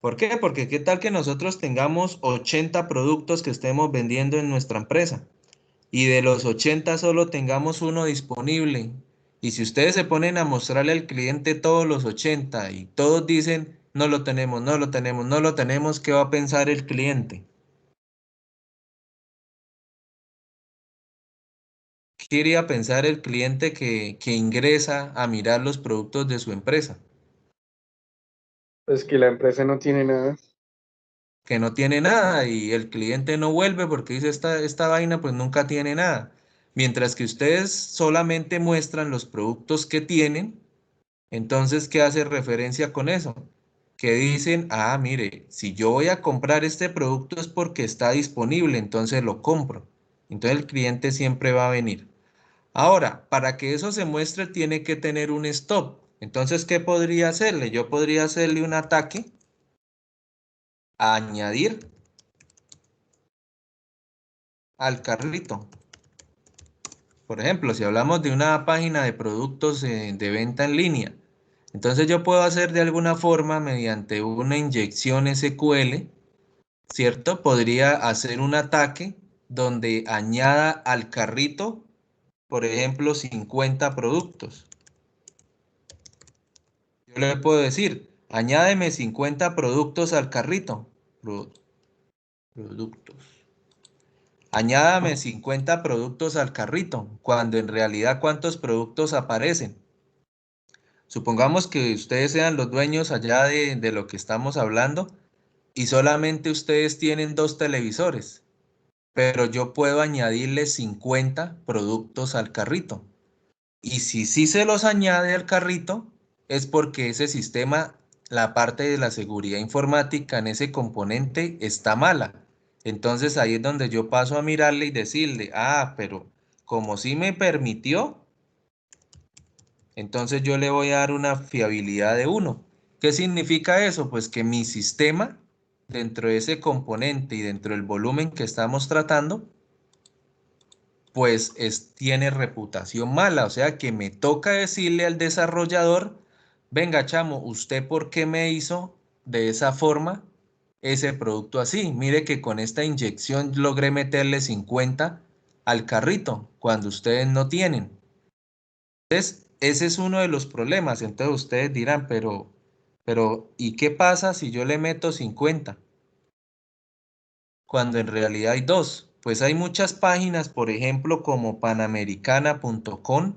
¿Por qué? Porque qué tal que nosotros tengamos 80 productos que estemos vendiendo en nuestra empresa y de los 80 solo tengamos uno disponible. Y si ustedes se ponen a mostrarle al cliente todos los 80 y todos dicen, no lo tenemos, no lo tenemos, no lo tenemos, ¿qué va a pensar el cliente? ¿Qué iría a pensar el cliente que ingresa a mirar los productos de su empresa? Pues que la empresa no tiene nada. Que no tiene nada y el cliente no vuelve porque dice esta vaina pues nunca tiene nada. Mientras que ustedes solamente muestran los productos que tienen, entonces, ¿qué hace referencia con eso? Que dicen, ah, mire, si yo voy a comprar este producto es porque está disponible, entonces lo compro. Entonces el cliente siempre va a venir. Ahora, para que eso se muestre tiene que tener un stop. Entonces, ¿qué podría hacerle? Yo podría hacerle un ataque, añadir al carrito. Por ejemplo, si hablamos de una página de productos de venta en línea, entonces yo puedo hacer de alguna forma mediante una inyección SQL, ¿cierto? Podría hacer un ataque donde añada al carrito, por ejemplo, 50 productos. Yo le puedo decir, añádeme 50 productos al carrito. Productos. Añádame 50 productos al carrito, cuando en realidad ¿cuántos productos aparecen? Supongamos que ustedes sean los dueños allá de lo que estamos hablando y solamente ustedes tienen 2 televisores, pero yo puedo añadirle 50 productos al carrito. Y si sí se los añade al carrito, es porque ese sistema, la parte de la seguridad informática en ese componente está mala. Entonces ahí es donde yo paso a mirarle y decirle, ah, pero como sí me permitió, entonces yo le voy a dar una fiabilidad de 1. ¿Qué significa eso? Pues que mi sistema, dentro de ese componente y dentro del volumen que estamos tratando, pues tiene reputación mala. O sea que me toca decirle al desarrollador, venga chamo, ¿usted por qué me hizo de esa forma ese producto así? Mire que con esta inyección logré meterle 50 al carrito cuando ustedes no tienen. Entonces, ese es uno de los problemas. Entonces ustedes dirán, ¿y qué pasa si yo le meto 50? Cuando en realidad hay 2. Pues hay muchas páginas, por ejemplo, como panamericana.com,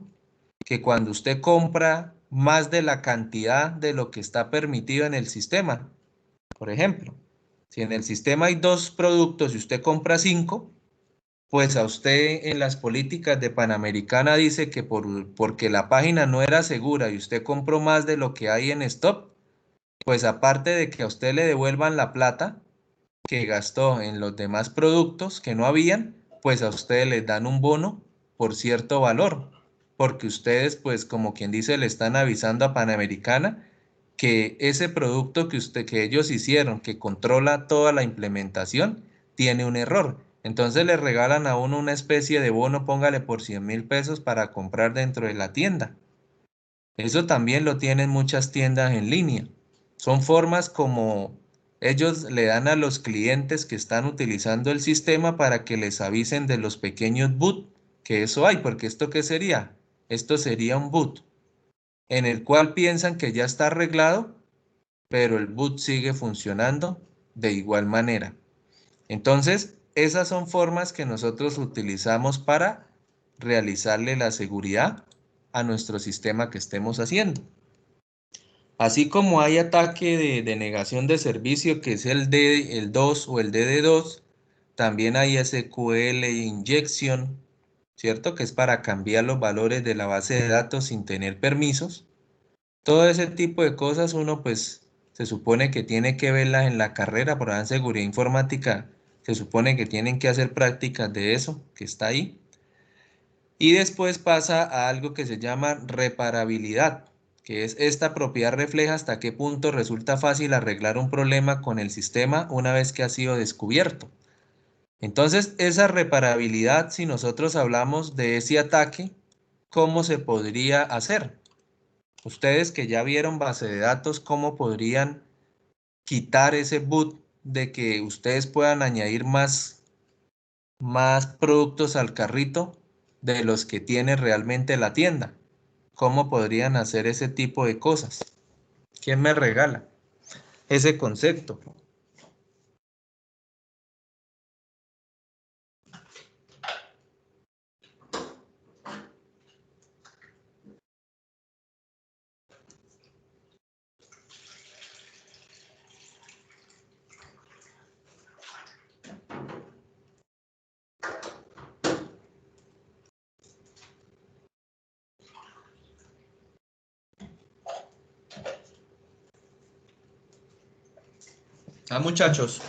que cuando usted compra más de la cantidad de lo que está permitido en el sistema, por ejemplo, si en el sistema hay 2 productos y usted compra 5, pues a usted en las políticas de Panamericana dice que porque la página no era segura y usted compró más de lo que hay en stock, pues aparte de que a usted le devuelvan la plata que gastó en los demás productos que no habían, pues a ustedes les dan un bono por cierto valor, porque ustedes, pues como quien dice, le están avisando a Panamericana que ese producto que ellos hicieron, que controla toda la implementación, tiene un error. Entonces le regalan a uno una especie de bono, póngale por 100.000 pesos para comprar dentro de la tienda. Eso también lo tienen muchas tiendas en línea. Son formas como ellos le dan a los clientes que están utilizando el sistema para que les avisen de los pequeños boot que eso hay, porque ¿esto qué sería? Esto sería un boot en el cual piensan que ya está arreglado, pero el boot sigue funcionando de igual manera. Entonces, esas son formas que nosotros utilizamos para realizarle la seguridad a nuestro sistema que estemos haciendo. Así como hay ataque de negación de servicio, que es el 2 o el DD2, también hay SQL injection, ¿cierto? Que es para cambiar los valores de la base de datos sin tener permisos. Todo ese tipo de cosas uno pues se supone que tiene que verlas en la carrera, por la seguridad informática se supone que tienen que hacer prácticas de eso que está ahí. Y después pasa a algo que se llama reparabilidad, que es esta propiedad refleja hasta qué punto resulta fácil arreglar un problema con el sistema una vez que ha sido descubierto. Entonces, esa reparabilidad, si nosotros hablamos de ese ataque, ¿cómo se podría hacer? Ustedes que ya vieron base de datos, ¿cómo podrían quitar ese boot de que ustedes puedan añadir más productos al carrito de los que tiene realmente la tienda? ¿Cómo podrían hacer ese tipo de cosas? ¿Quién me regala ese concepto? Ah, muchachos.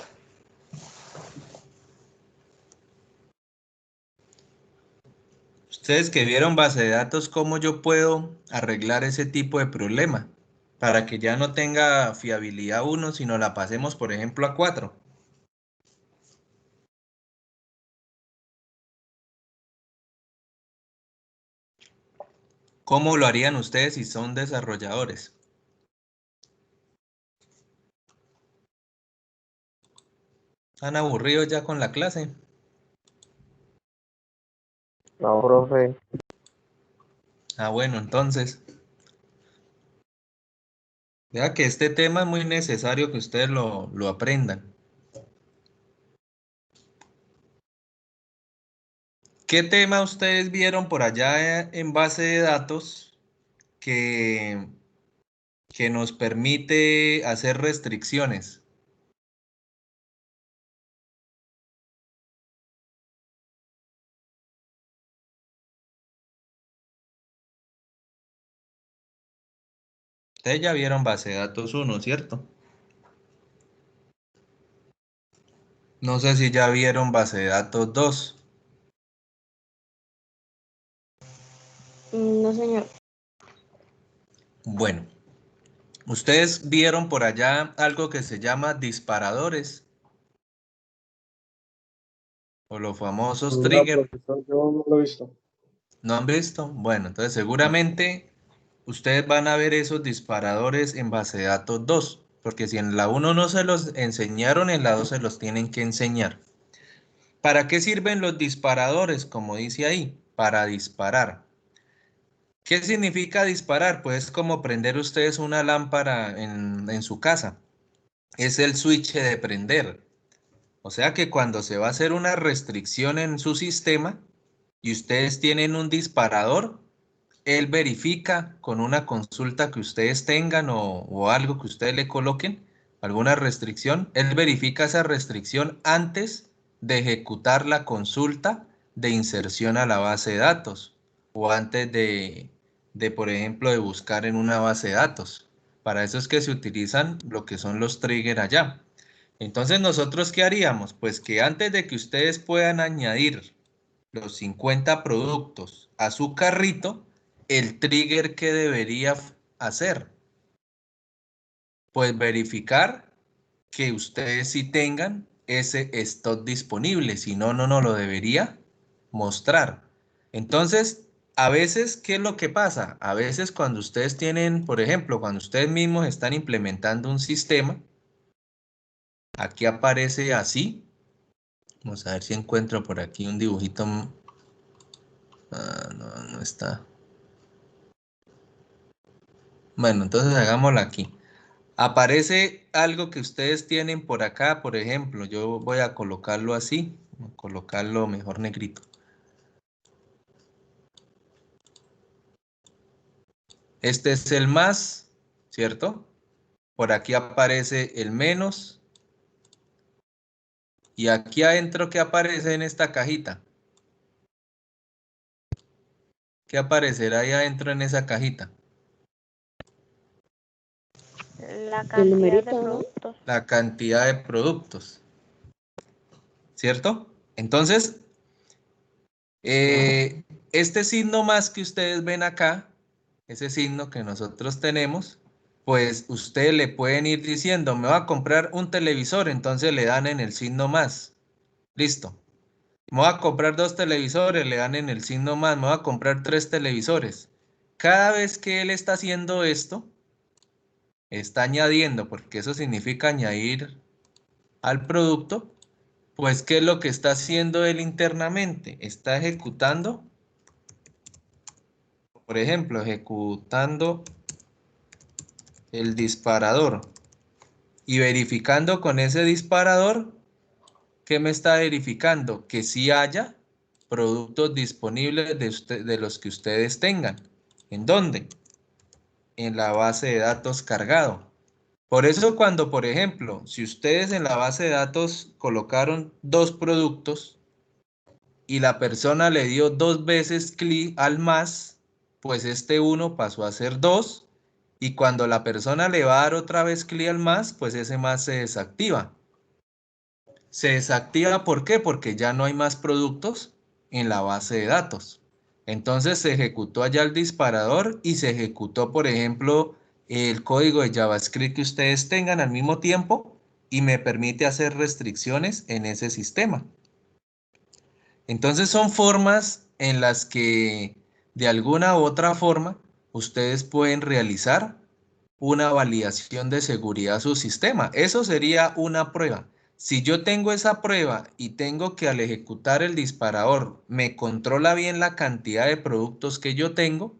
Ustedes que vieron base de datos, ¿cómo yo puedo arreglar ese tipo de problema? Para que ya no tenga fiabilidad 1, sino la pasemos, por ejemplo, a 4. ¿Cómo lo harían ustedes si son desarrolladores? ¿Están aburridos ya con la clase? No, profe. Ah, bueno, entonces, vea que este tema es muy necesario que ustedes lo aprendan. ¿Qué tema ustedes vieron por allá en base de datos que nos permite hacer restricciones? Ustedes ya vieron base de datos 1, ¿cierto? No sé si ya vieron base de datos 2. No, señor. Bueno, ustedes vieron por allá algo que se llama disparadores o los famosos No, trigger. profesor, yo no lo he visto. ¿No han visto? Bueno, entonces seguramente ustedes van a ver esos disparadores en base de datos 2, porque si en la 1 no se los enseñaron, en la 2 se los tienen que enseñar. ¿Para qué sirven los disparadores? Como dice ahí, para disparar. ¿Qué significa disparar? Pues es como prender ustedes una lámpara en su casa. Es el switch de prender. O sea que cuando se va a hacer una restricción en su sistema y ustedes tienen un disparador, él verifica con una consulta que ustedes tengan o algo que ustedes le coloquen, alguna restricción, él verifica esa restricción antes de ejecutar la consulta de inserción a la base de datos o antes por ejemplo, de buscar en una base de datos. Para eso es que se utilizan lo que son los triggers allá. Entonces, ¿nosotros qué haríamos? Pues que antes de que ustedes puedan añadir los 50 productos a su carrito, el trigger que debería hacer, pues verificar que ustedes sí tengan ese stock disponible, si no, no lo debería mostrar. Entonces, a veces, ¿qué es lo que pasa? A veces cuando ustedes tienen, por ejemplo, cuando ustedes mismos están implementando un sistema, aquí aparece así. Vamos a ver si encuentro por aquí un dibujito. Ah, no está. Bueno, entonces hagámoslo aquí. Aparece algo que ustedes tienen por acá, por ejemplo, yo voy a colocarlo así, voy a colocarlo mejor negrito. Este es el más, ¿cierto? Por aquí aparece el menos. Y aquí adentro, ¿qué aparece en esta cajita? ¿Qué aparecerá ahí adentro en esa cajita? La El cantidad de numerito, ¿no? productos. La cantidad de productos, ¿cierto? Entonces, este signo más que ustedes ven acá, ese signo que nosotros tenemos, pues ustedes le pueden ir diciendo, me va a comprar un televisor, entonces le dan en el signo más. Listo. Me voy a comprar 2 televisores, le dan en el signo más, me voy a comprar 3 televisores. Cada vez que él está haciendo esto, está añadiendo, porque eso significa añadir al producto, pues ¿qué es lo que está haciendo él internamente? Está ejecutando, por ejemplo, ejecutando el disparador y verificando con ese disparador. ¿Qué me está verificando? Que sí haya productos disponibles de los que ustedes tengan. ¿En dónde? En la base de datos cargado. Por eso cuando, por ejemplo, si ustedes en la base de datos colocaron 2 productos y la persona le dio 2 veces clic al más, pues este 1 pasó a ser 2 y cuando la persona le va a dar otra vez clic al más, pues ese más se desactiva. Se desactiva, ¿por qué? Porque ya no hay más productos en la base de datos. Entonces se ejecutó allá el disparador y se ejecutó, por ejemplo, el código de JavaScript que ustedes tengan al mismo tiempo y me permite hacer restricciones en ese sistema. Entonces son formas en las que de alguna u otra forma ustedes pueden realizar una validación de seguridad a su sistema. Eso sería una prueba. Si yo tengo esa prueba y tengo que al ejecutar el disparador me controla bien la cantidad de productos que yo tengo,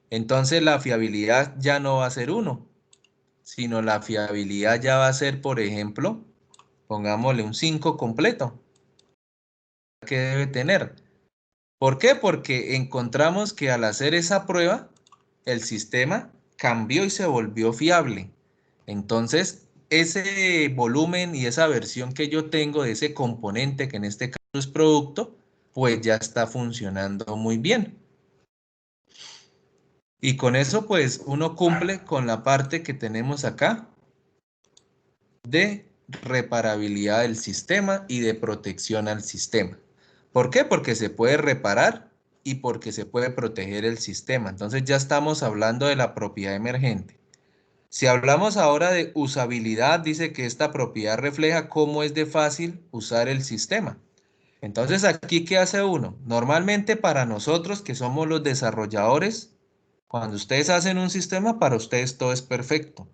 entonces la fiabilidad ya no va a ser 1, sino la fiabilidad ya va a ser, por ejemplo, pongámosle un 5 completo, que debe tener. ¿Por qué? Porque encontramos que al hacer esa prueba, el sistema cambió y se volvió fiable. Entonces, ese volumen y esa versión que yo tengo de ese componente, que en este caso es producto, pues ya está funcionando muy bien. Y con eso, pues, uno cumple con la parte que tenemos acá de reparabilidad del sistema y de protección al sistema. ¿Por qué? Porque se puede reparar y porque se puede proteger el sistema. Entonces ya estamos hablando de la propiedad emergente. Si hablamos ahora de usabilidad, dice que esta propiedad refleja cómo es de fácil usar el sistema. Entonces aquí, ¿qué hace uno? Normalmente para nosotros que somos los desarrolladores, cuando ustedes hacen un sistema, para ustedes todo es perfecto.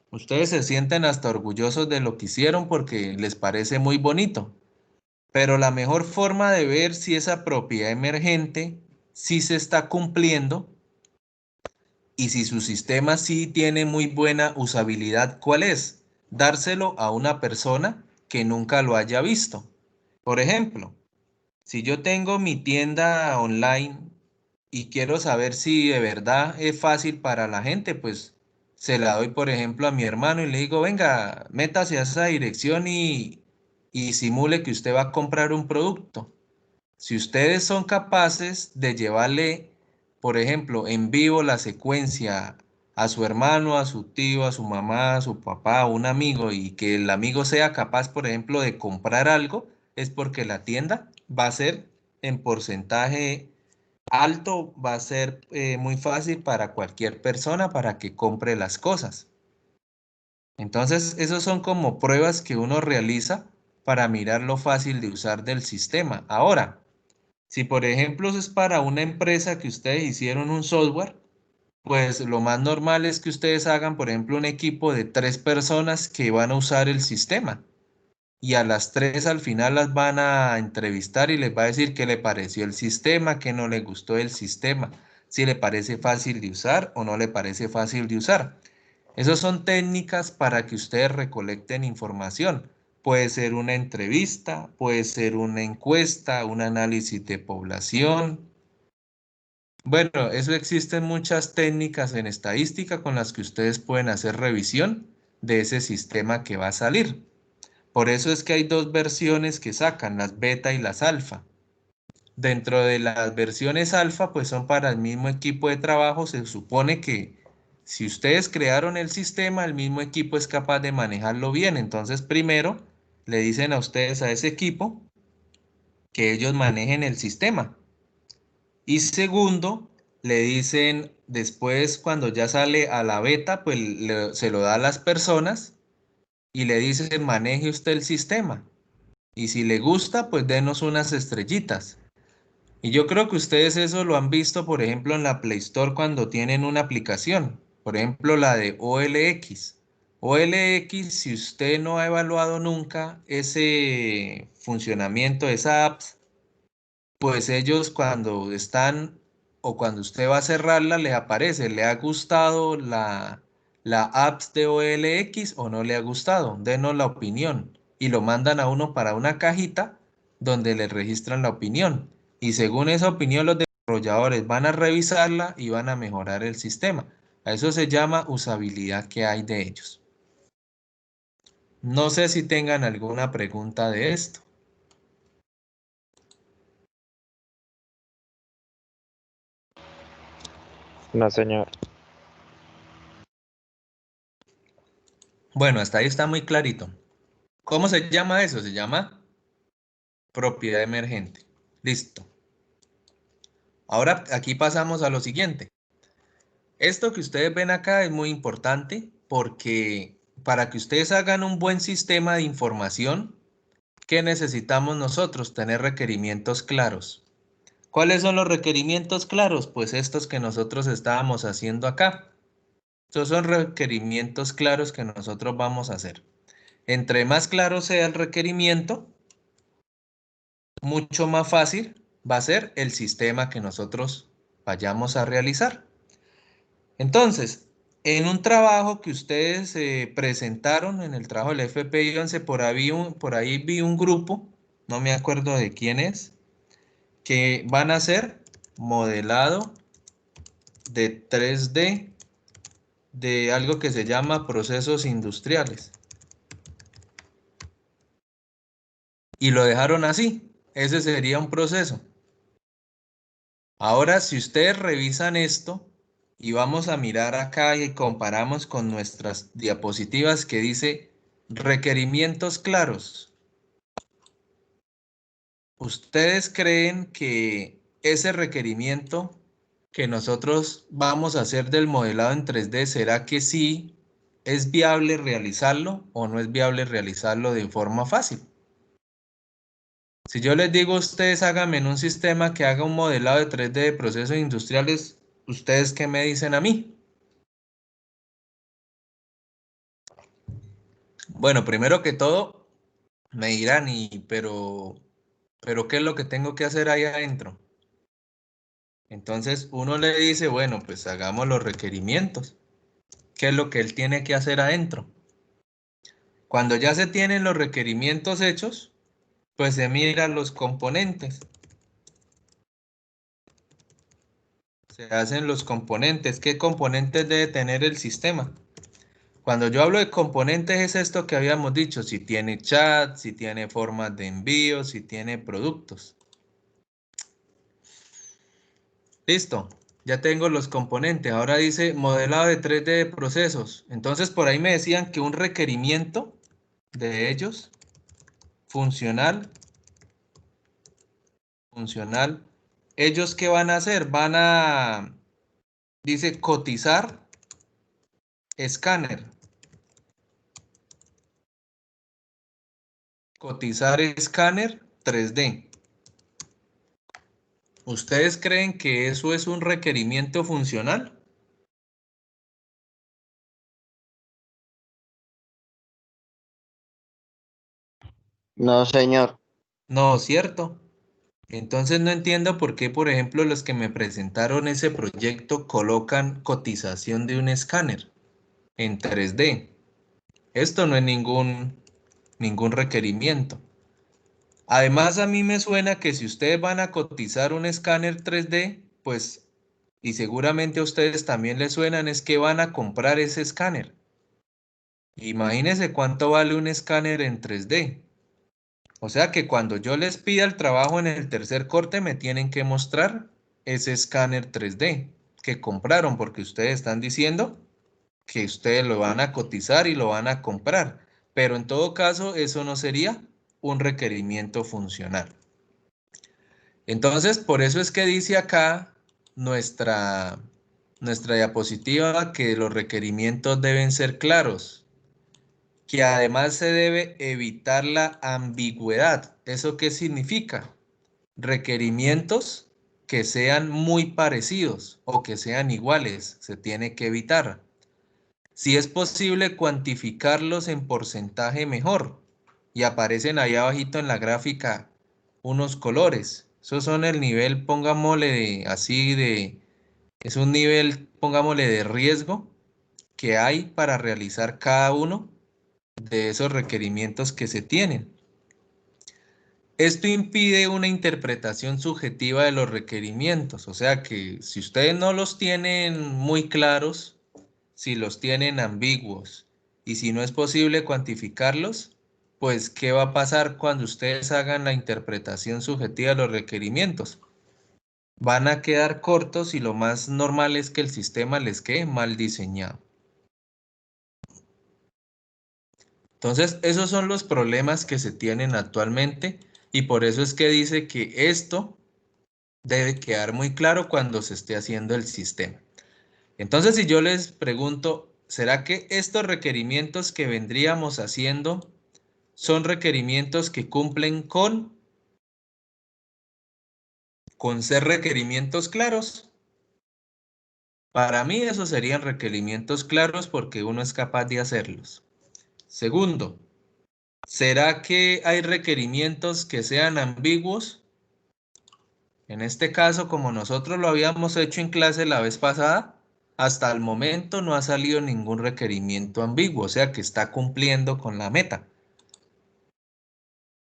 Ustedes se sienten hasta orgullosos de lo que hicieron porque les parece muy bonito. Pero la mejor forma de ver si esa propiedad emergente sí se está cumpliendo y si su sistema sí tiene muy buena usabilidad, ¿cuál es? Dárselo a una persona que nunca lo haya visto. Por ejemplo, si yo tengo mi tienda online y quiero saber si de verdad es fácil para la gente, pues se la doy, por ejemplo, a mi hermano y le digo, venga, métase a esa dirección y simule que usted va a comprar un producto. Si ustedes son capaces de llevarle, por ejemplo, en vivo la secuencia a su hermano, a su tío, a su mamá, a su papá, a un amigo y que el amigo sea capaz, por ejemplo, de comprar algo, es porque la tienda va a ser en porcentaje alto, va a ser muy fácil para cualquier persona para que compre las cosas. Entonces, esos son como pruebas que uno realiza para mirar lo fácil de usar del sistema. Ahora, si por ejemplo es para una empresa que ustedes hicieron un software, pues lo más normal es que ustedes hagan, por ejemplo, un equipo de 3 personas que van a usar el sistema. Y a las 3 al final las van a entrevistar y les va a decir qué le pareció el sistema, qué no le gustó el sistema, si le parece fácil de usar o no le parece fácil de usar. Esas son técnicas para que ustedes recolecten información. Puede ser una entrevista, puede ser una encuesta, un análisis de población. Bueno, eso existen muchas técnicas en estadística con las que ustedes pueden hacer revisión de ese sistema que va a salir. Por eso es que hay 2 versiones que sacan, las beta y las alfa. Dentro de las versiones alfa, pues son para el mismo equipo de trabajo. Se supone que si ustedes crearon el sistema, el mismo equipo es capaz de manejarlo bien. Entonces, primero le dicen a ustedes, a ese equipo, que ellos manejen el sistema. Y segundo, le dicen después, cuando ya sale a la beta, pues se lo da a las personas y le dicen, maneje usted el sistema. Y si le gusta, pues denos unas estrellitas. Y yo creo que ustedes eso lo han visto, por ejemplo, en la Play Store cuando tienen una aplicación. Por ejemplo, la de OLX. OLX, si usted no ha evaluado nunca ese funcionamiento de esa app, pues ellos cuando están o cuando usted va a cerrarla, les aparece, ¿le ha gustado la apps de OLX o no le ha gustado? Denos la opinión y lo mandan a uno para una cajita donde le registran la opinión. Y según esa opinión, los desarrolladores van a revisarla y van a mejorar el sistema. A eso se llama usabilidad que hay de ellos. No sé si tengan alguna pregunta de esto. No, señor. Bueno, hasta ahí está muy clarito. ¿Cómo se llama eso? Se llama propiedad emergente. Listo. Ahora aquí pasamos a lo siguiente. Esto que ustedes ven acá es muy importante porque para que ustedes hagan un buen sistema de información, ¿qué necesitamos nosotros? Tener requerimientos claros. ¿Cuáles son los requerimientos claros? Pues estos que nosotros estábamos haciendo acá. Estos son requerimientos claros que nosotros vamos a hacer. Entre más claro sea el requerimiento, mucho más fácil va a ser el sistema que nosotros vayamos a realizar. Entonces, en un trabajo que ustedes presentaron, en el trabajo del FPI-11, por ahí vi un grupo, no me acuerdo de quién es, que van a hacer modelado de 3D de algo que se llama procesos industriales. Y lo dejaron así. Ese sería un proceso. Ahora, si ustedes revisan esto y vamos a mirar acá y comparamos con nuestras diapositivas que dice requerimientos claros. ¿Ustedes creen que ese requerimiento que nosotros vamos a hacer del modelado en 3D, será que sí es viable realizarlo o no es viable realizarlo de forma fácil? Si yo les digo a ustedes, háganme en un sistema que haga un modelado de 3D de procesos industriales, ¿ustedes qué me dicen a mí? Bueno, primero que todo, me dirán, pero ¿qué es lo que tengo que hacer ahí adentro? Entonces uno le dice, bueno, pues hagamos los requerimientos. ¿Qué es lo que él tiene que hacer adentro? Cuando ya se tienen los requerimientos hechos, pues se miran los componentes. Se hacen los componentes. ¿Qué componentes debe tener el sistema? Cuando yo hablo de componentes es esto que habíamos dicho, si tiene chat, si tiene formas de envío, si tiene productos. Listo, ya tengo los componentes. Ahora dice modelado de 3D de procesos. Entonces por ahí me decían que un requerimiento de ellos, funcional, ¿ellos qué van a hacer? Dice cotizar escáner. Cotizar escáner 3D. ¿Ustedes creen que eso es un requerimiento funcional? No, señor. No, ¿cierto? Entonces no entiendo por qué, por ejemplo, los que me presentaron ese proyecto colocan cotización de un escáner en 3D. Esto no es ningún requerimiento. Además, a mí me suena que si ustedes van a cotizar un escáner 3D, pues, y seguramente a ustedes también les suenan, es que van a comprar ese escáner. Imagínense cuánto vale un escáner en 3D. O sea que cuando yo les pida el trabajo en el tercer corte, me tienen que mostrar ese escáner 3D que compraron, porque ustedes están diciendo que ustedes lo van a cotizar y lo van a comprar. Pero en todo caso, eso no sería un requerimiento funcional. Entonces, por eso es que dice acá nuestra diapositiva que los requerimientos deben ser claros. que además se debe evitar la ambigüedad. ¿Eso qué significa? Requerimientos que sean muy parecidos o que sean iguales, se tiene que evitar. Si es posible cuantificarlos en porcentaje, mejor. Y aparecen ahí abajito en la gráfica unos colores. Esos son el nivel, pongámosle así de, es un nivel, pongámosle de riesgo que hay para realizar cada uno de esos requerimientos que se tienen. Esto impide una interpretación subjetiva de los requerimientos, o sea que si ustedes no los tienen muy claros, si los tienen ambiguos y si no es posible cuantificarlos, pues ¿qué va a pasar cuando ustedes hagan la interpretación subjetiva de los requerimientos? Van a quedar cortos y lo más normal es que el sistema les quede mal diseñado. Entonces, esos son los problemas que se tienen actualmente y por eso es que dice que esto debe quedar muy claro cuando se esté haciendo el sistema. Entonces, si yo les pregunto, ¿será que estos requerimientos que vendríamos haciendo son requerimientos que cumplen con ser requerimientos claros? Para mí esos serían requerimientos claros porque uno es capaz de hacerlos. Segundo, ¿será que hay requerimientos que sean ambiguos? En este caso, como nosotros lo habíamos hecho en clase la vez pasada, hasta el momento no ha salido ningún requerimiento ambiguo, o sea que está cumpliendo con la meta.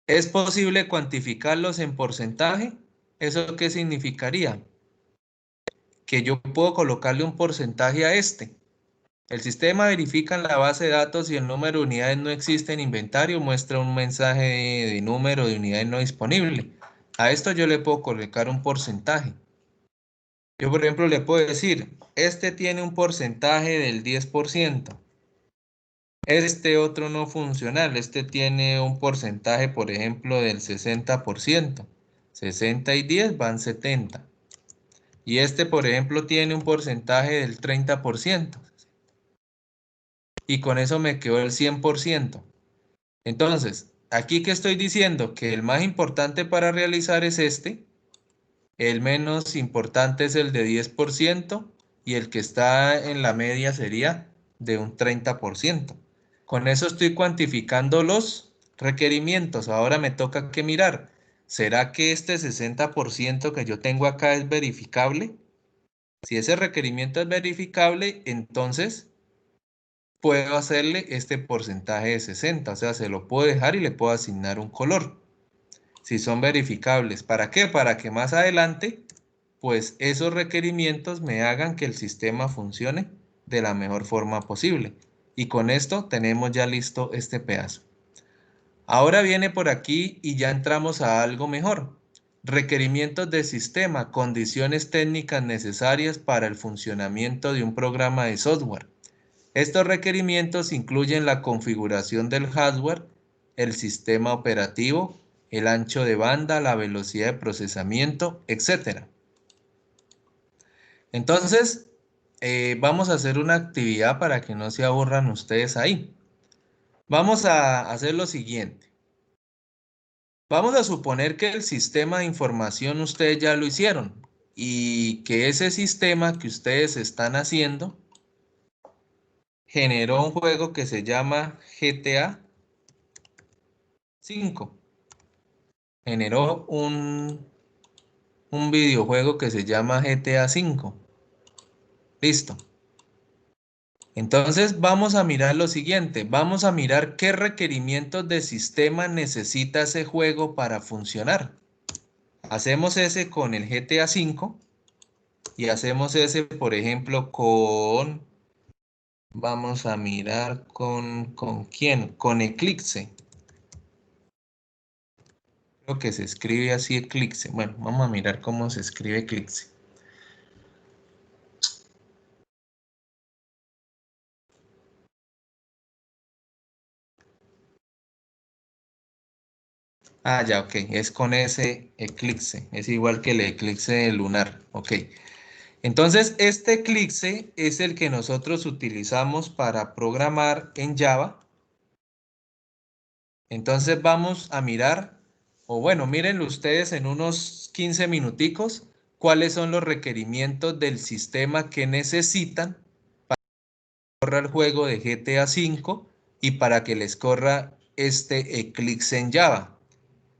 ¿Es posible cuantificarlos en porcentaje? ¿Eso qué significaría? Que yo puedo colocarle un porcentaje a este. El sistema verifica en la base de datos si el número de unidades no existe en inventario, muestra un mensaje de número de unidades no disponible. A esto yo le puedo colocar un porcentaje. Yo, por ejemplo, le puedo decir, este tiene un porcentaje del 10%. Este otro no funcional, este tiene un porcentaje, por ejemplo, del 60%. 60 y 10 van 70. Y este, por ejemplo, tiene un porcentaje del 30%. Y con eso me quedó el 100%. Entonces, aquí que estoy diciendo que el más importante para realizar es este. El menos importante es el de 10% y el que está en la media sería de un 30%. Con eso estoy cuantificando los requerimientos. Ahora me toca que mirar, ¿será que este 60% que yo tengo acá es verificable? Si ese requerimiento es verificable, entonces puedo hacerle este porcentaje de 60, o sea, se lo puedo dejar y le puedo asignar un color. Si son verificables, ¿para qué? Para que más adelante pues esos requerimientos me hagan que el sistema funcione de la mejor forma posible. Y con esto tenemos ya listo este pedazo. Ahora viene por aquí y ya entramos a algo mejor. Requerimientos de sistema, condiciones técnicas necesarias para el funcionamiento de un programa de software. Estos requerimientos incluyen la configuración del hardware, el sistema operativo, el ancho de banda, la velocidad de procesamiento, etc. Entonces, vamos a hacer una actividad para que no se aburran ustedes ahí. Vamos a hacer lo siguiente. Vamos a suponer que el sistema de información ustedes ya lo hicieron y que ese sistema que ustedes están haciendo generó un juego que se llama GTA 5. Generó un videojuego que se llama GTA 5. Listo. Entonces vamos a mirar lo siguiente, vamos a mirar qué requerimientos de sistema necesita ese juego para funcionar. Hacemos ese con el GTA 5 y hacemos ese, por ejemplo, con, vamos a mirar ¿con quién? Con Eclipse. Creo que se escribe así Eclipse. Bueno, vamos a mirar cómo se escribe Eclipse. Ah, ya, ok. Es con ese Eclipse. Es igual que el Eclipse lunar. Ok. Entonces, este Eclipse es el que nosotros utilizamos para programar en Java Entonces vamos a mirar, o bueno, mírenlo ustedes en unos 15 minuticos, cuáles son los requerimientos del sistema que necesitan para que corra el juego de GTA V y para que les corra este Eclipse en Java.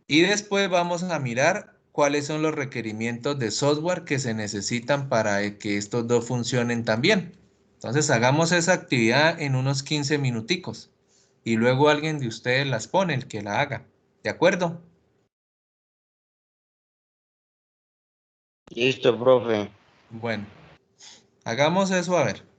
Y después vamos a mirar cuáles son los requerimientos de software que se necesitan para que estos dos funcionen también. Entonces hagamos esa actividad en unos 15 minuticos y luego alguien de ustedes las pone, el que la haga. ¿De acuerdo? Listo, profe. Bueno, hagamos eso a ver.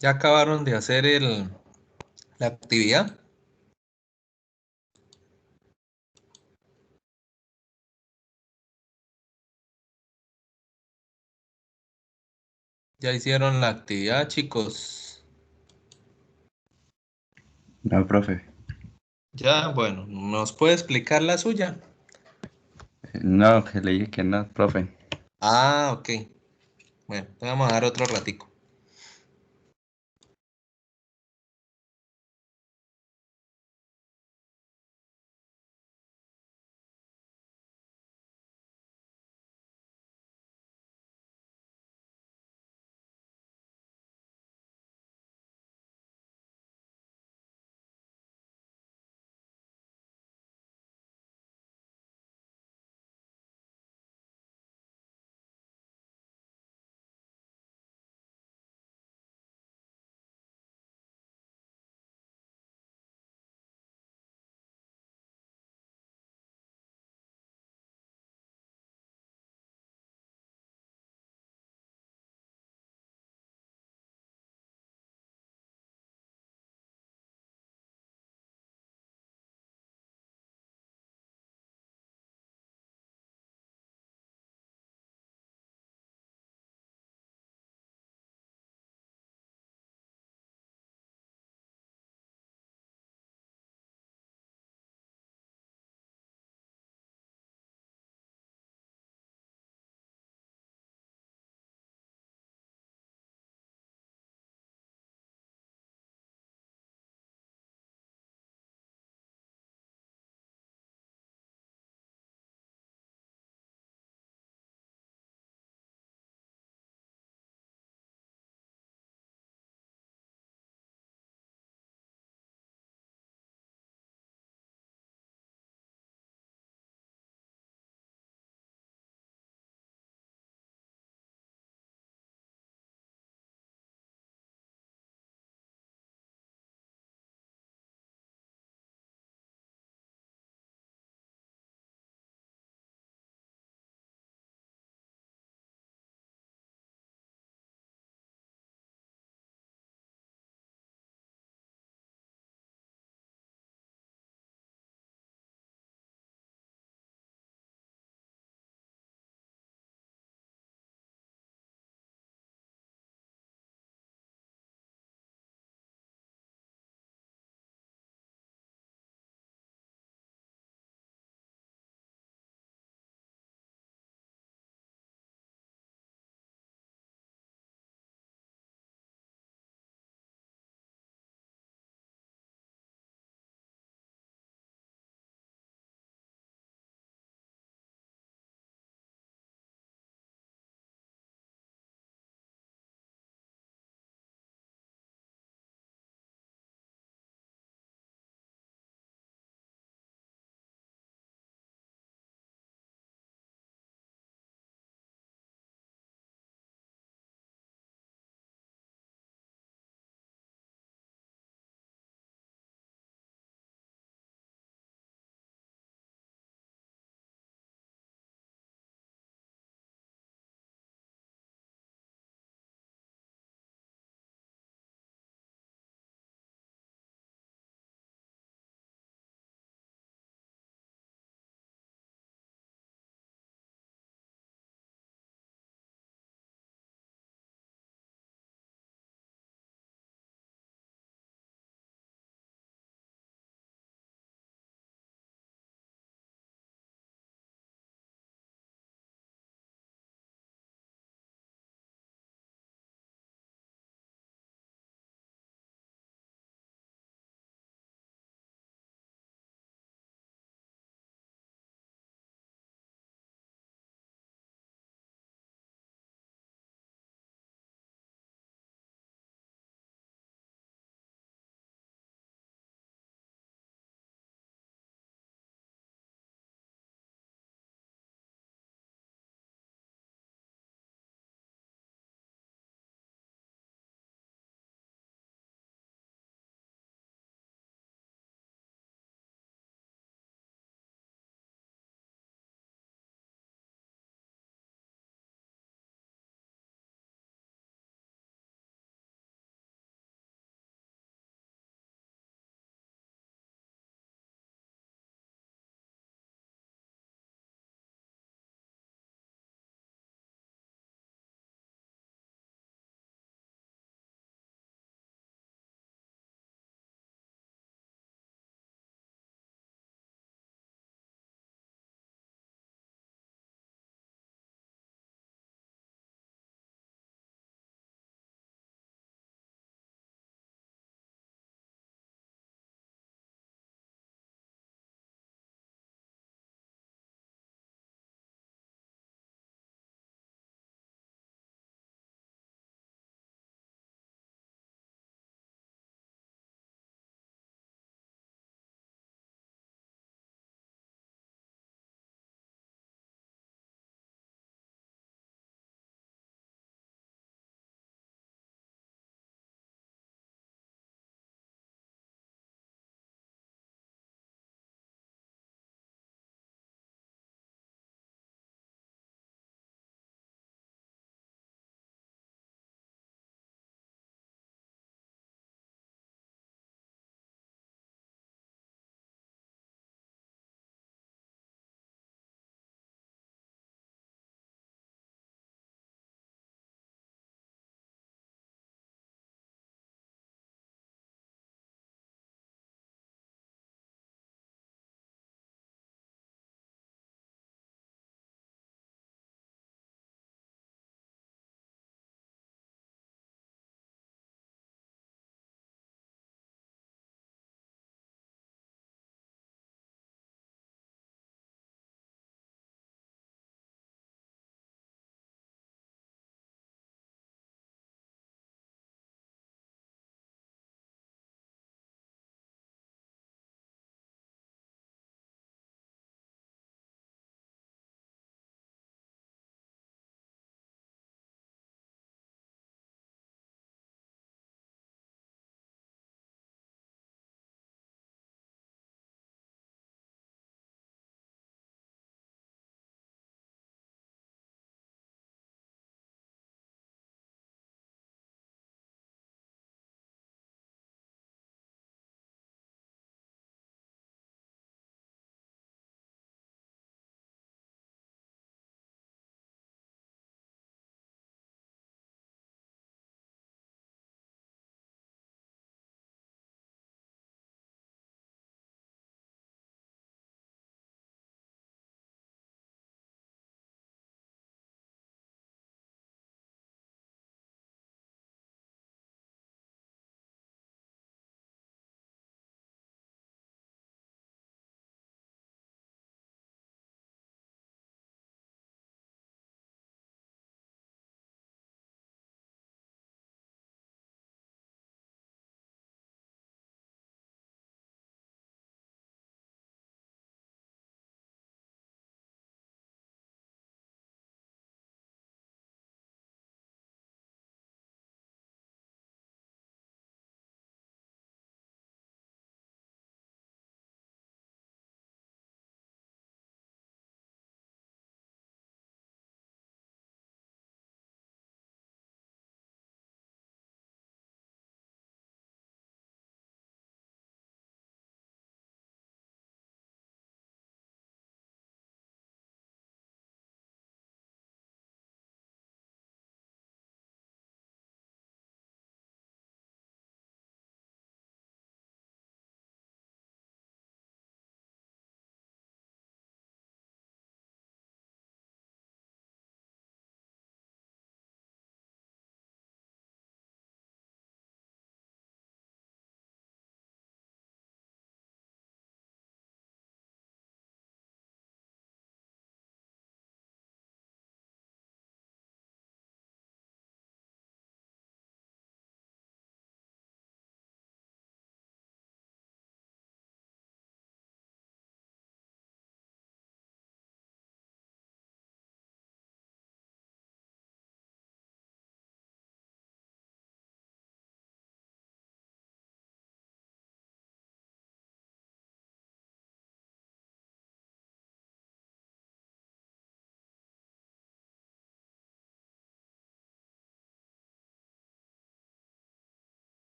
¿Ya acabaron de hacer la actividad? ¿Ya hicieron la actividad, chicos? No, profe. Ya, bueno, ¿nos puede explicar la suya? No, que le dije que no, profe. Ah, ok. Bueno, te vamos a dar otro ratico.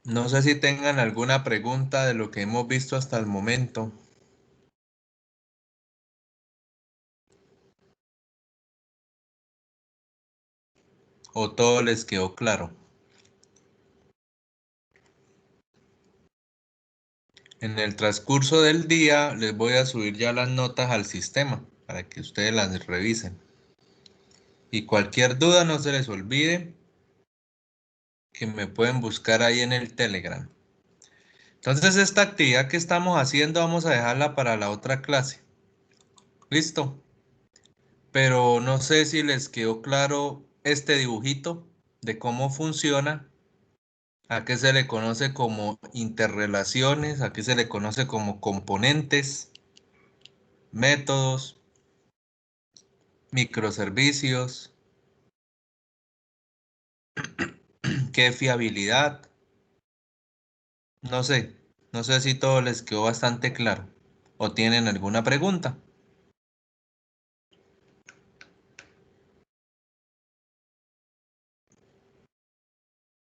No sé si tengan alguna pregunta de lo que hemos visto hasta el momento. ¿O todo les quedó claro? En el transcurso del día les voy a subir ya las notas al sistema para que ustedes las revisen. Y cualquier duda no se les olvide que me pueden buscar ahí en el Telegram. Entonces esta actividad que estamos haciendo vamos a dejarla para la otra clase. ¿Listo? Pero no sé si les quedó claro este dibujito de cómo funciona, a qué se le conoce como interrelaciones, a qué se le conoce como componentes, métodos, microservicios, qué fiabilidad. No sé si todo les quedó bastante claro o tienen alguna pregunta.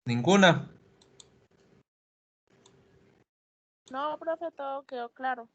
¿Ninguna? No, profe, todo quedó claro.